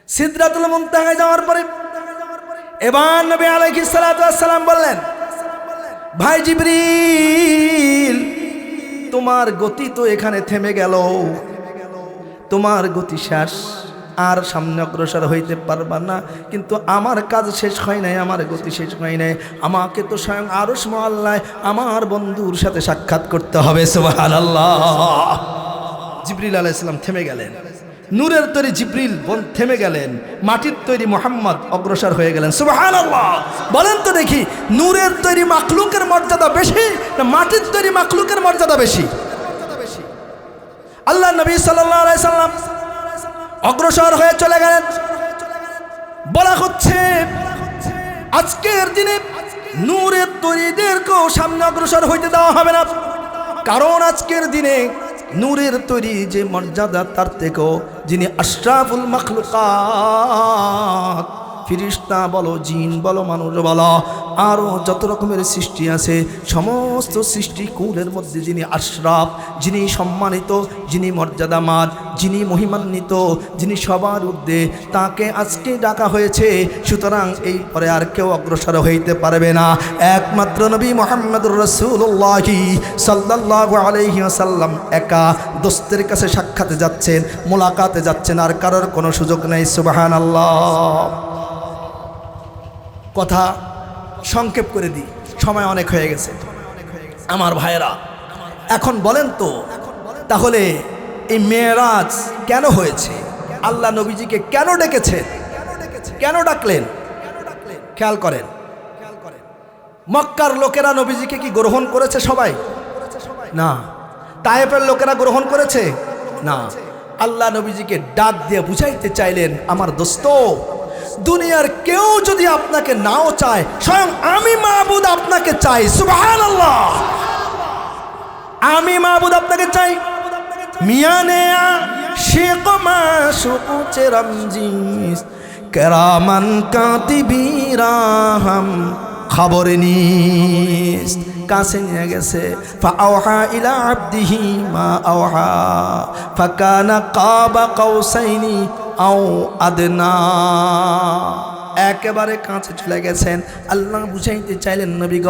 সিদরাতুল মুনতাহায় যাওয়ার পরে এবার নবী আলাইহিস সালাতু ওয়াস সালাম বললেন, ভাই জিবরিল, তোমার গতি তো এখানে থেমে গেল, তোমার গতি শেষ, আর সামনে অগ্রসর হইতে পারবা না। কিন্তু আমার কাজ শেষ হয় নাই, আমার গতি শেষ হয় নাই। আমাকে তো স্বয়ং আরশ মুআল্লায় আমার বন্ধুর সাথে সাক্ষাৎ করতে হবে। সুবহানাল্লাহ। জিবরিল আলাইহিস সালাম থেমে গেলেন। নূরের তৈরি জিবরিল থেমে গেলেন, মাটির তৈরি মুহাম্মদ অগ্রসর হয়ে গেলেন। সুবহানাল্লাহ। বলেন তো দেখি, নূরের তৈরি মাখলুকের মর্যাদা বেশি না মাটির তৈরি মাখলুকের মর্যাদা বেশি? আল্লাহ নবী সাল্লাল্লাহু আলাইহি সাল্লাম অগ্রসর হয়ে চলে গেলেন। বলা হচ্ছে আজকের দিনে নূরের তৈরিদেরকেও সামনে অগ্রসর হইতে দেওয়া হবে না, কারণ আজকের দিনে নূরের তৈরি যে মর্যাদা তার থেকেও যিনি আশরাফুল মাখলুকাত, ফিরিস্তা বলো, জিন বলো, মানুষ বলো, আরও যত রকমের সৃষ্টি আছে সমস্ত সৃষ্টিকুলের মধ্যে যিনি আশরাফ, যিনি সম্মানিত, যিনি মর্যাদামান, যিনি মহিমান্বিত, যিনি সবার ঊর্ধ্বে, তাকে আজকে ডাকা হয়েছে। সুতরাং এই পরে আর কেউ অগ্রসর হইতে পারবে না, একমাত্র নবী মুহাম্মদুর রাসূলুল্লাহ সাল্লাল্লাহু আলাইহি ওয়াসাল্লাম একা দোস্তের কাছে সাক্ষাতে যাচ্ছেন, মোলাকাতে যাচ্ছেন, আর কারোর কোনো সুযোগ নেই। সুবহানাল্লাহ। কথা সংক্ষেপ করে দিই, সময় অনেক হয়ে গেছে আমার ভাইয়েরা। এখন বলেন তো, তাহলে এই মেরাজ কেন হয়েছে? আল্লাহ নবীজিকে কেন ডেকেছেন? কেন ডাকলেন? খেয়াল করেন, মক্কার লোকেরা নবীজিকে কি গ্রহণ করেছে? সবাই না। তায়েফের লোকেরা গ্রহণ করেছে না। আল্লাহ নবীজিকে ডাক দিয়ে বুঝাইতে চাইলেন, আমার দোস্ত, দুনিয়ার কেউ যদি আপনাকে নাও চায়, স্বয়ং আমি মাবুদ আপনাকে চাই। সুবহানাল্লাহ। আমি মাবুদ আপনাকে চাই। মিয়ানে শেখ মাশুক চেরামজিস কেরামান কাতিবিরাহাম খবর নিস কাছে নিয়ে গেছে। ফাআওহা ইলা আবদিহি মা আওহা ফাকানা কাবা কাউসাইনি আও আদনা। একেবারে কাছে চলে গেছেন। আল্লাহ বুঝাইতে চাইলেন, নবী গ,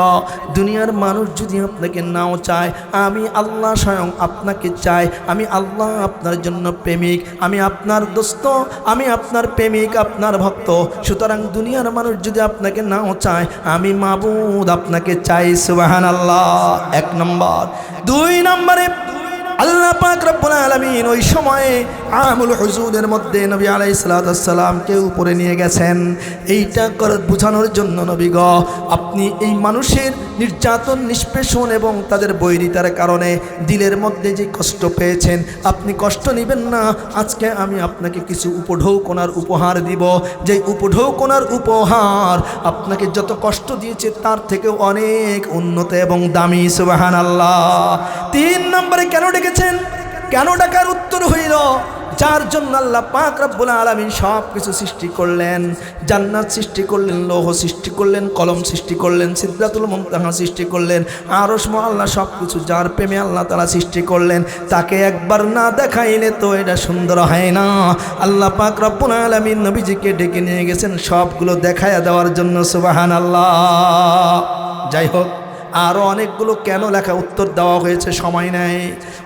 দুনিয়ার মানুষ যদি আপনাকে নাও চায়, আমি আল্লাহ স্বয়ং আপনাকে চাই। আমি আল্লাহ আপনার জন্য প্রেমিক, আমি আপনার দোস্ত, আমি আপনার প্রেমিক, আপনার ভক্ত। সুতরাং দুনিয়ার মানুষ যদি আপনাকে নাও চায়, আমি মাবুদ আপনাকে চাই। সুবহানাল্লাহ। এক নম্বর। দুই নম্বরে আল্লাহ পাক রব্বুল আলামিন ওই সময়ে আমুল হুজুরের মধ্যে নবী আলাইহিস সালাতু ওয়াস সালামকে উপরে নিয়ে গেছেন। এইটা করে বোঝানোর জন্য, নবী গ, আপনি এই মানুষের নির্যাতন, নিষ্পেষণ এবং তাদের বৈরিতার কারণে দিলের মধ্যে যে কষ্ট পেয়েছেন, আপনি কষ্ট নেবেন না। আজকে আমি আপনাকে কিছু উপঢৌকনার উপহার দিব, যে উপঢৌকনার উপহার আপনাকে যত কষ্ট দিয়েছে তার থেকে অনেক উন্নত এবং দামি। সুবহানাল্লাহ। তিন নম্বরে কেন ডেকেছেন? কেন ডাকার উত্তর হইল, যার জন্য আল্লাহ পাক রব্বুল আলামিন সব কিছু সৃষ্টি করলেন। জান্নাত সৃষ্টি করলেন, লৌহ সৃষ্টি করলেন, কলম সৃষ্টি করলেন, সিদরাতুল মুনতাহা সৃষ্টি করলেন, আরশ আল্লাহ সব কিছু যার প্রেমে আল্লাহ তাআলা সৃষ্টি করলেন, তাকে একবার না দেখাইলে তো এটা সুন্দর হয় না। আল্লাহ পাক রব্বুল আলামিন নবীজিকে ডেকে নিয়ে গেছেন সবগুলো দেখায়া দেওয়ার জন্য। সুবহানাল্লাহ। যাই হোক, আরও অনেকগুলো কেন লেখা উত্তর দেওয়া হয়েছে, সময় নেই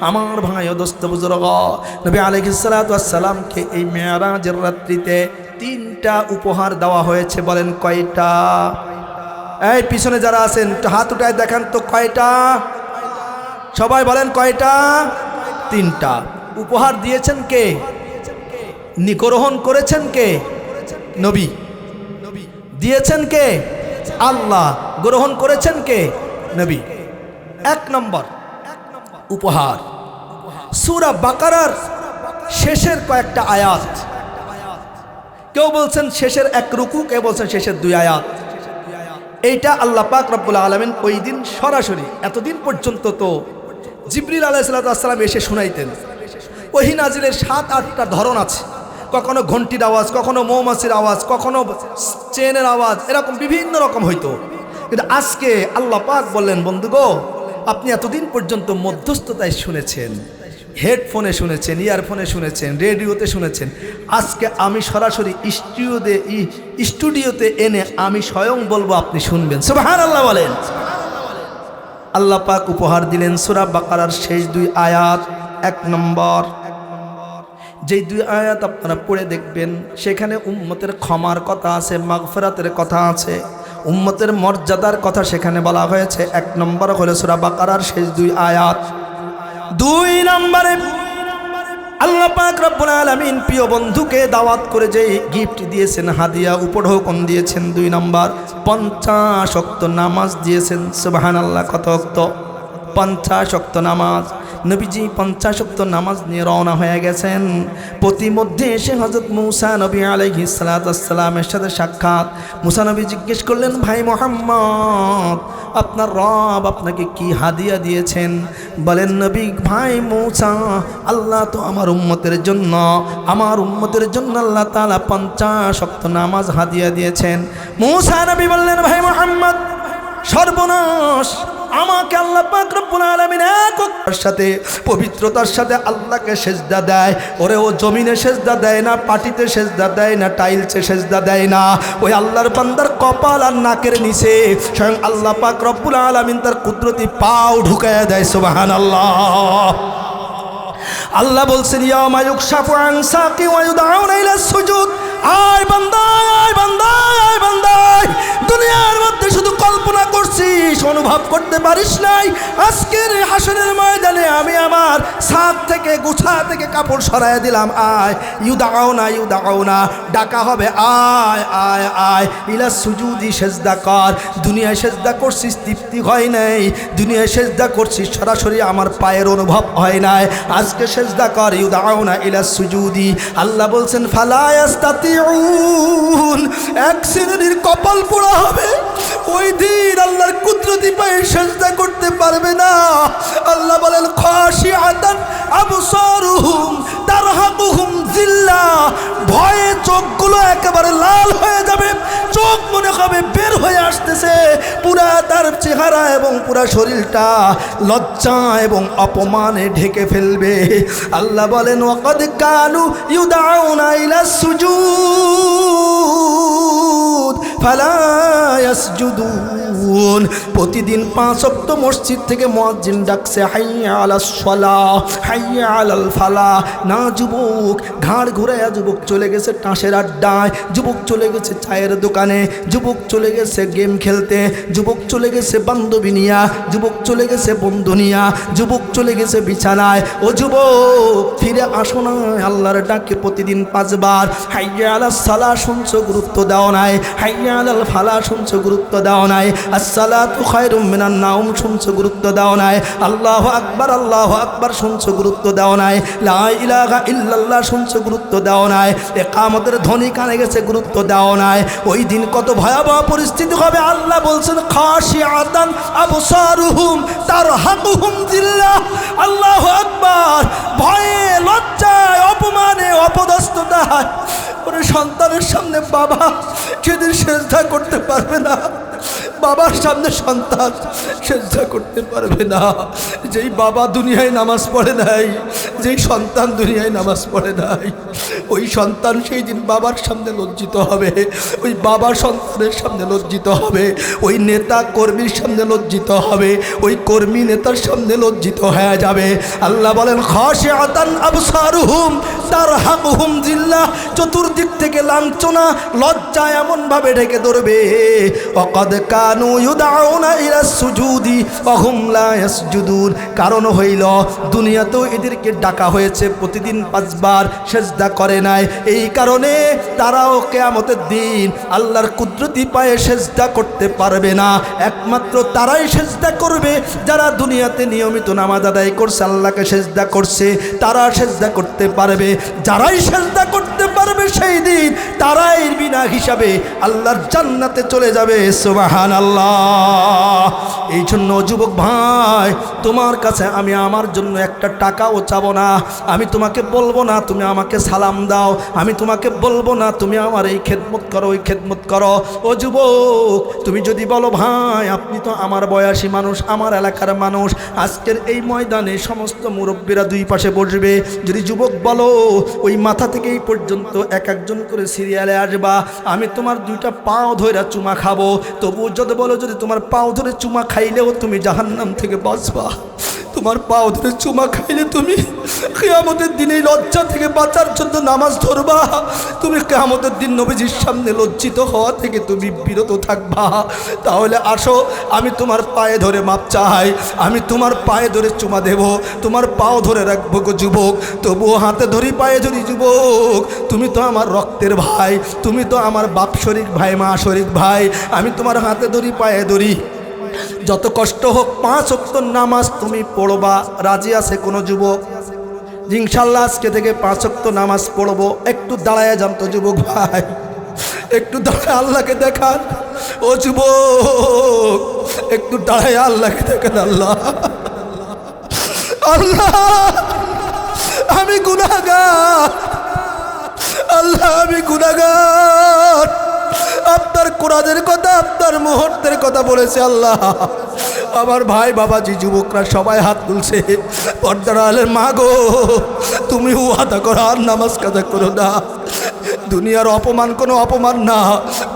আমার ভাই ও দোস্ত বুজুর্গ। নবী আলাইহিস সালাতু ওয়াস সালামকে এই মেরাজের রাত্রিতে তিনটা উপহার দেওয়া হয়েছে। বলেন কয়টা? এই পিছনে যারা আছেন হাত উঠায় দেখান তো কয়টা? সবাই বলেন কয়টা? তিনটা। উপহার দিয়েছেন কে? গ্রহণ করেছেন কে? নবী। দিয়েছেন কে? আল্লাহ। গ্রহণ করেছেন কে? নবী। এক নম্বর উপহার সূরা বাকারার শেষের কয়েকটা আয়াত। কেউ বলছেন শেষের এক রুকু, কেউ বলছেন শেষের দুই আয়াত। এইটা আল্লাহ পাক রব্বুল আলামিন ওই দিন সরাসরি, এতদিন পর্যন্ত তো জিবরিল আলাইহিস সালাম এসে শুনাইতেন। ওহী নাজিলের 7-8টা ধরন আছে। কখনো ঘন্টির আওয়াজ, কখনো মৌমাছির আওয়াজ, কখনো চেনের আওয়াজ, এরকম বিভিন্ন রকম হইতো। কিন্তু আজকে আল্লাহ পাক বললেন, বন্ধুগো, আপনি এতদিন পর্যন্ত মধ্যস্থতায় শুনেছেন, হেডফোনে শুনেছেন, ইয়ারফোনে শুনেছেন, রেডিওতে শুনেছেন। আজকে আমি সরাসরি স্টুডিওতে এনে আমি স্বয়ং বলবো, আপনি শুনবেন। সুবহানাল্লাহ বলেন। আল্লাহ পাক উপহার দিলেন সূরা বাকারার শেষ দুই আয়াত। এক নম্বর, যেই দুই আয়াত আপনারা পড়ে দেখবেন, সেখানে উম্মতের ক্ষমার কথা আছে, মাগফিরাতের কথা আছে, উম্মতের মর্যাদার কথা সেখানে বলা হয়েছে। এক নম্বর হলো সূরা বাকারার শেষ দুই আয়াত। দুই নম্বরে আল্লাহ পাক রব্বুল আলামিন প্রিয় বন্ধুকে দাওয়াত করে যে গিফট দিয়েছেন, হাদিয়া, উপঢৌকন দিয়েছেন। 2 নম্বর 50 ওয়াক্ত নামাজ দিয়েছেন। সুবহানাল্লাহ। কত ওয়াক্ত? 50 ওয়াক্ত নামাজ। নবীজি 50 ওয়াক্ত নামাজ নিয়ে রওনা হয়ে গেছেন। প্রতিমধ্যে এসে হযরত মূসা নবী আলাইহিস সালামের সাথে সাক্ষাৎ। মূসা নবী জিজ্ঞেস করলেন, ভাই মুহাম্মদ, আপনার রব আপনাকে কি হাদিয়া দিয়েছেন? বলেন, নবী ভাই মূসা, আল্লাহ তো আমার উম্মতের জন্য আল্লাহ তাআলা 50 ওয়াক্ত নামাজ হাদিয়া দিয়েছেন। মূসা নবী বললেন, ভাই মুহাম্মদ, সর্বনাশ, আমাকে আল্লাহ পাক রব্বুল আলামিন একটার সাথে পবিত্রতার সাথে আল্লাহকে সেজদা দেয়। ওরে ও জমিনে সেজদা দেয় না, পাটিতে সেজদা দেয় না, টাইলসে সেজদা দেয় না, ওই আল্লাহর বান্দার কপাল আর নাকের নিচে স্বয়ং আল্লাহ পাক রব্বুল আলামিন তার কুদরতি পাও ঢুকায়া দেয়। সুবহানাল্লাহ। আল্লাহ বলছেন, ইয়াউমা ইউকশাফু আন সাকি ওয়া ইউদআউনা ইলা সুজুদ। আয় বান্দা, আয় বান্দা, আয় বান্দা, দুনিয়ার মধ্যে শুধু কল্পনা করছিস, অনুভব করতে পারিস নাই। আজকের হাসরের ময়দানে আমি আমার সাক থেকে গুছা থেকে কাপড় সরাইয়া দিলাম। আয়, ইউদআউনা ইউদআউনা, ডাকা হবে, আয় আয় আয়, ইলা সুজুদি, সেজদা কর। দুনিয়ায় সেজদা করছিস, তৃপ্তি হয় নাই। দুনিয়ায় সেজদা করছিস, সরাসরি আমার পায়ের অনুভব হয় নাই। আজকে সেজদা কর, ইউদআউনা ইলা সুজুদি। আল্লাহ বলছেন, ফালা ইয়াস্তাতিউন, এক শ্রেণীর কপাল পোড়া হবে। ওই দিন আল্লাহর কুদরতি পায়ে সেজদা করতে পারবে না। আল্লাহ বলেন, খাশিআতান আবসারুহুম তারহাকুহুম যিল্লাহ, ভয়ে চোখগুলো একেবারে লাল হয়ে যাবে। চোখ মনে হবে বের হয়ে আসতেছে। পুরা তার চেহারা এবং পুরা শরীরটা লজ্জা এবং অপমানে ঢেকে ফেলবে। আল্লাহ বলেন, ওয়াকাদ কানু ইউদআউনা ইলা সুজুদ ফালা ইয়াসজুদুন। প্রতিদিন 5 ওয়াক্ত মসজিদ থেকে মুয়াজ্জিন ডাকছে, হাইয়া আলাস সালাহ, হাইয়া আলাল ফালাহ। না যুবক, ঘাড় ঘুরাইয়া যুবক চলে গেছে টাসের আড্ডায়, যুবক চলে গেছে চায়ের দোকানে, যুবক চলে গেছে গেম খেলতে, যুবক চলে গেছে বান্ধবী নিয়া, যুবক চলে গেছে বন্ধু নিয়া, যুবক চলে গেছে বিছানায়। ও যুবক, ফিরে আসো না আল্লাহর ডাকে প্রতিদিন 5 বার। হাইয়া আলাস সালাহ শুনছো, গুরুত্ব দাও নাই। হাইয়া আলাল ফালাহ শুনছো, গুরুত্ব দাও নাই। আসসালাতু খায়রুম মিনান নাওম শুনছো, গুরুত্ব দাও নাই। আল্লাহু আকবার, আল্লাহু আকবার শুনছো, গুরুত্ব দাও নাই। লা ইলাহা ইল্লাল্লাহ শুনছো, গুরুত্ব দাও নাই। ইকামতের ধ্বনি কানে গেছে, গুরুত্ব দাও নাই। ওই দিন কত ভয়াবহ পরিস্থিতি হবে। আল্লাহ বলছেন, খাশিআতান আবসারুহুম তারহাকুহুম যিল্লাহ। আল্লাহু আকবার, ভয়ে, লজ্জায়, অপমানে, অপদস্থতায় ওরে সন্তানের সামনে বাবা সেদিন সেজদা করতে পারবে না। বাবার সামনে সন্তান সেজদা করতে পারবে না। যেই বাবা দুনিয়ায় নামাজ পড়ে নাই, যেই সন্তান দুনিয়ায় নামাজ পড়ে নাই, ওই সন্তান সেই দিন বাবার সামনে লজ্জিত হবে। ওই বাবা সন্তানের সামনে লজ্জিত হবে। ওই নেতা কর্মীর সামনে লজ্জিত হবে। ওই কর্মী নেতার সামনে লজ্জিত হয়ে যাবে। আল্লাহ বলেন, খাশিআতান আবসারুহুম তারহাকুহুম যিল্লাহ। চতুর্দিক থেকে লাঞ্ছনা, লজ্জা এমনভাবে ঢেকে ধরবে। ওয়াকাদ কানু ইউদআউনা ইলা সুজুদি ওয়া হুম লা ইয়াসজুদুন। কারণ হইল দুনিয়াতেও এদেরকে ডাকা হয়েছে, প্রতিদিন 5 বার সেজদা করে নাই। এই কারণে তারাও কিয়ামতের দিন আল্লাহর কুদরতি পায়ে সেজদা করতে পারবে না। একমাত্র তারাই সেজদা করবে যারা দুনিয়াতে নিয়মিত নামাজ আদায় করছে, আল্লাহকে সেজদা করছে, তারা সেজদা করতে পারবে। যারাই সেজদা করতে পারবে সেই দিন তারাই বিনা হিসাবে আল্লাহর জান্নাতে চলে যাবে। সুবহানাল্লাহ। এই জন্য যুবক ভাই, তোমার কাছে আমি আমার জন্য একটা টাকাও চাবো না। আমি তোমাকে বলবো না তুমি আমাকে সালাম দাও, আমি তোমাকে বলবো না তুমি আমার এই খেদমত করো, ওই খেদমত করো। ও যুবক, তুমি যদি বলো ভাই আপনি তো আমার বয়সী মানুষ, আমার এলাকার মানুষ, আজকের এই ময়দানে সমস্ত মুরব্বীরা 2 পাশে বসবে। যদি যুবক বলো ওই মাথা থেকে এই পর্যন্ত এক একজন করে সিরিয়ালে আসবা, আমি তোমার 2টা পাও ধরে চুমা খাবো। তবু যদি বলো যদি তোমার পাও ধরে চুমা খাইলেও তুমি জাহান্নাম থেকে বাঁচবা, তোমার পাও ধরে চুমা খাইলে তুমি কিয়ামতের দিনে লজ্জা থেকে বাঁচার জন্য নামাজ ধরবা, তুমি কিয়ামতের দিন নবীজির সামনে লজ্জিত হওয়া থেকে তুমি বিরত থাকবা। তাহলে আসো, আমি তোমার পায়ে ধরে মাপ চাই, আমি তোমার পায়ে ধরে চুমা দেব, তোমার পাও ধরে রাখবো গো যুবক। তবুও হাতে ধরি পায়ে ধরি যুবক, তুমি তো আমার রক্তের ভাই, তুমি তো আমার বাপ শরীক ভাই, মা শরীক ভাই, আমি তোমার হাতে ধরি পায়ে ধরি। যত কষ্ট হোক 5 ওয়াক্ত নামাজ তুমি পড়বা। রাজি আছে কোনো যুবক? ইনশাআল্লাহ আজকে থেকে 5 ওয়াক্ত নামাজ পড়বো। একটু দাঁড়ায় যান তো যুবক ভাই, একটু দাঁড়ায় আল্লাহকে দেখান। ও যুবক, একটু দাঁড়ায় আল্লাহকে দেখান। আল্লাহ আল্লাহ আমি গুনাহগার, আল্লাহ আমি গুনাহগার। আপনার কোরআনের কথা, আপনার মুহূর্তের কথা বলেছে আল্লাহ। আমার ভাই বাবাজি যুবকরা সবাই হাত তুলছে। পর্দার আলের মা গো, তুমি ওয়াদা করো আর নামাজ কাজা করো না। দুনিয়ার অপমান কোনো অপমান না,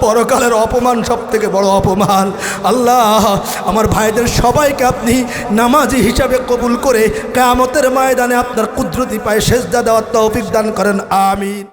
পরকালের অপমান সব থেকে বড় অপমান। আল্লাহ আমার ভাইদের সবাইকে আপনি নামাজি হিসাবে কবুল করে কিয়ামতের ময়দানে আপনার কুদরতি পায়ে সেজদা দেওয়ার তৌফিক দান করেন। আমিন।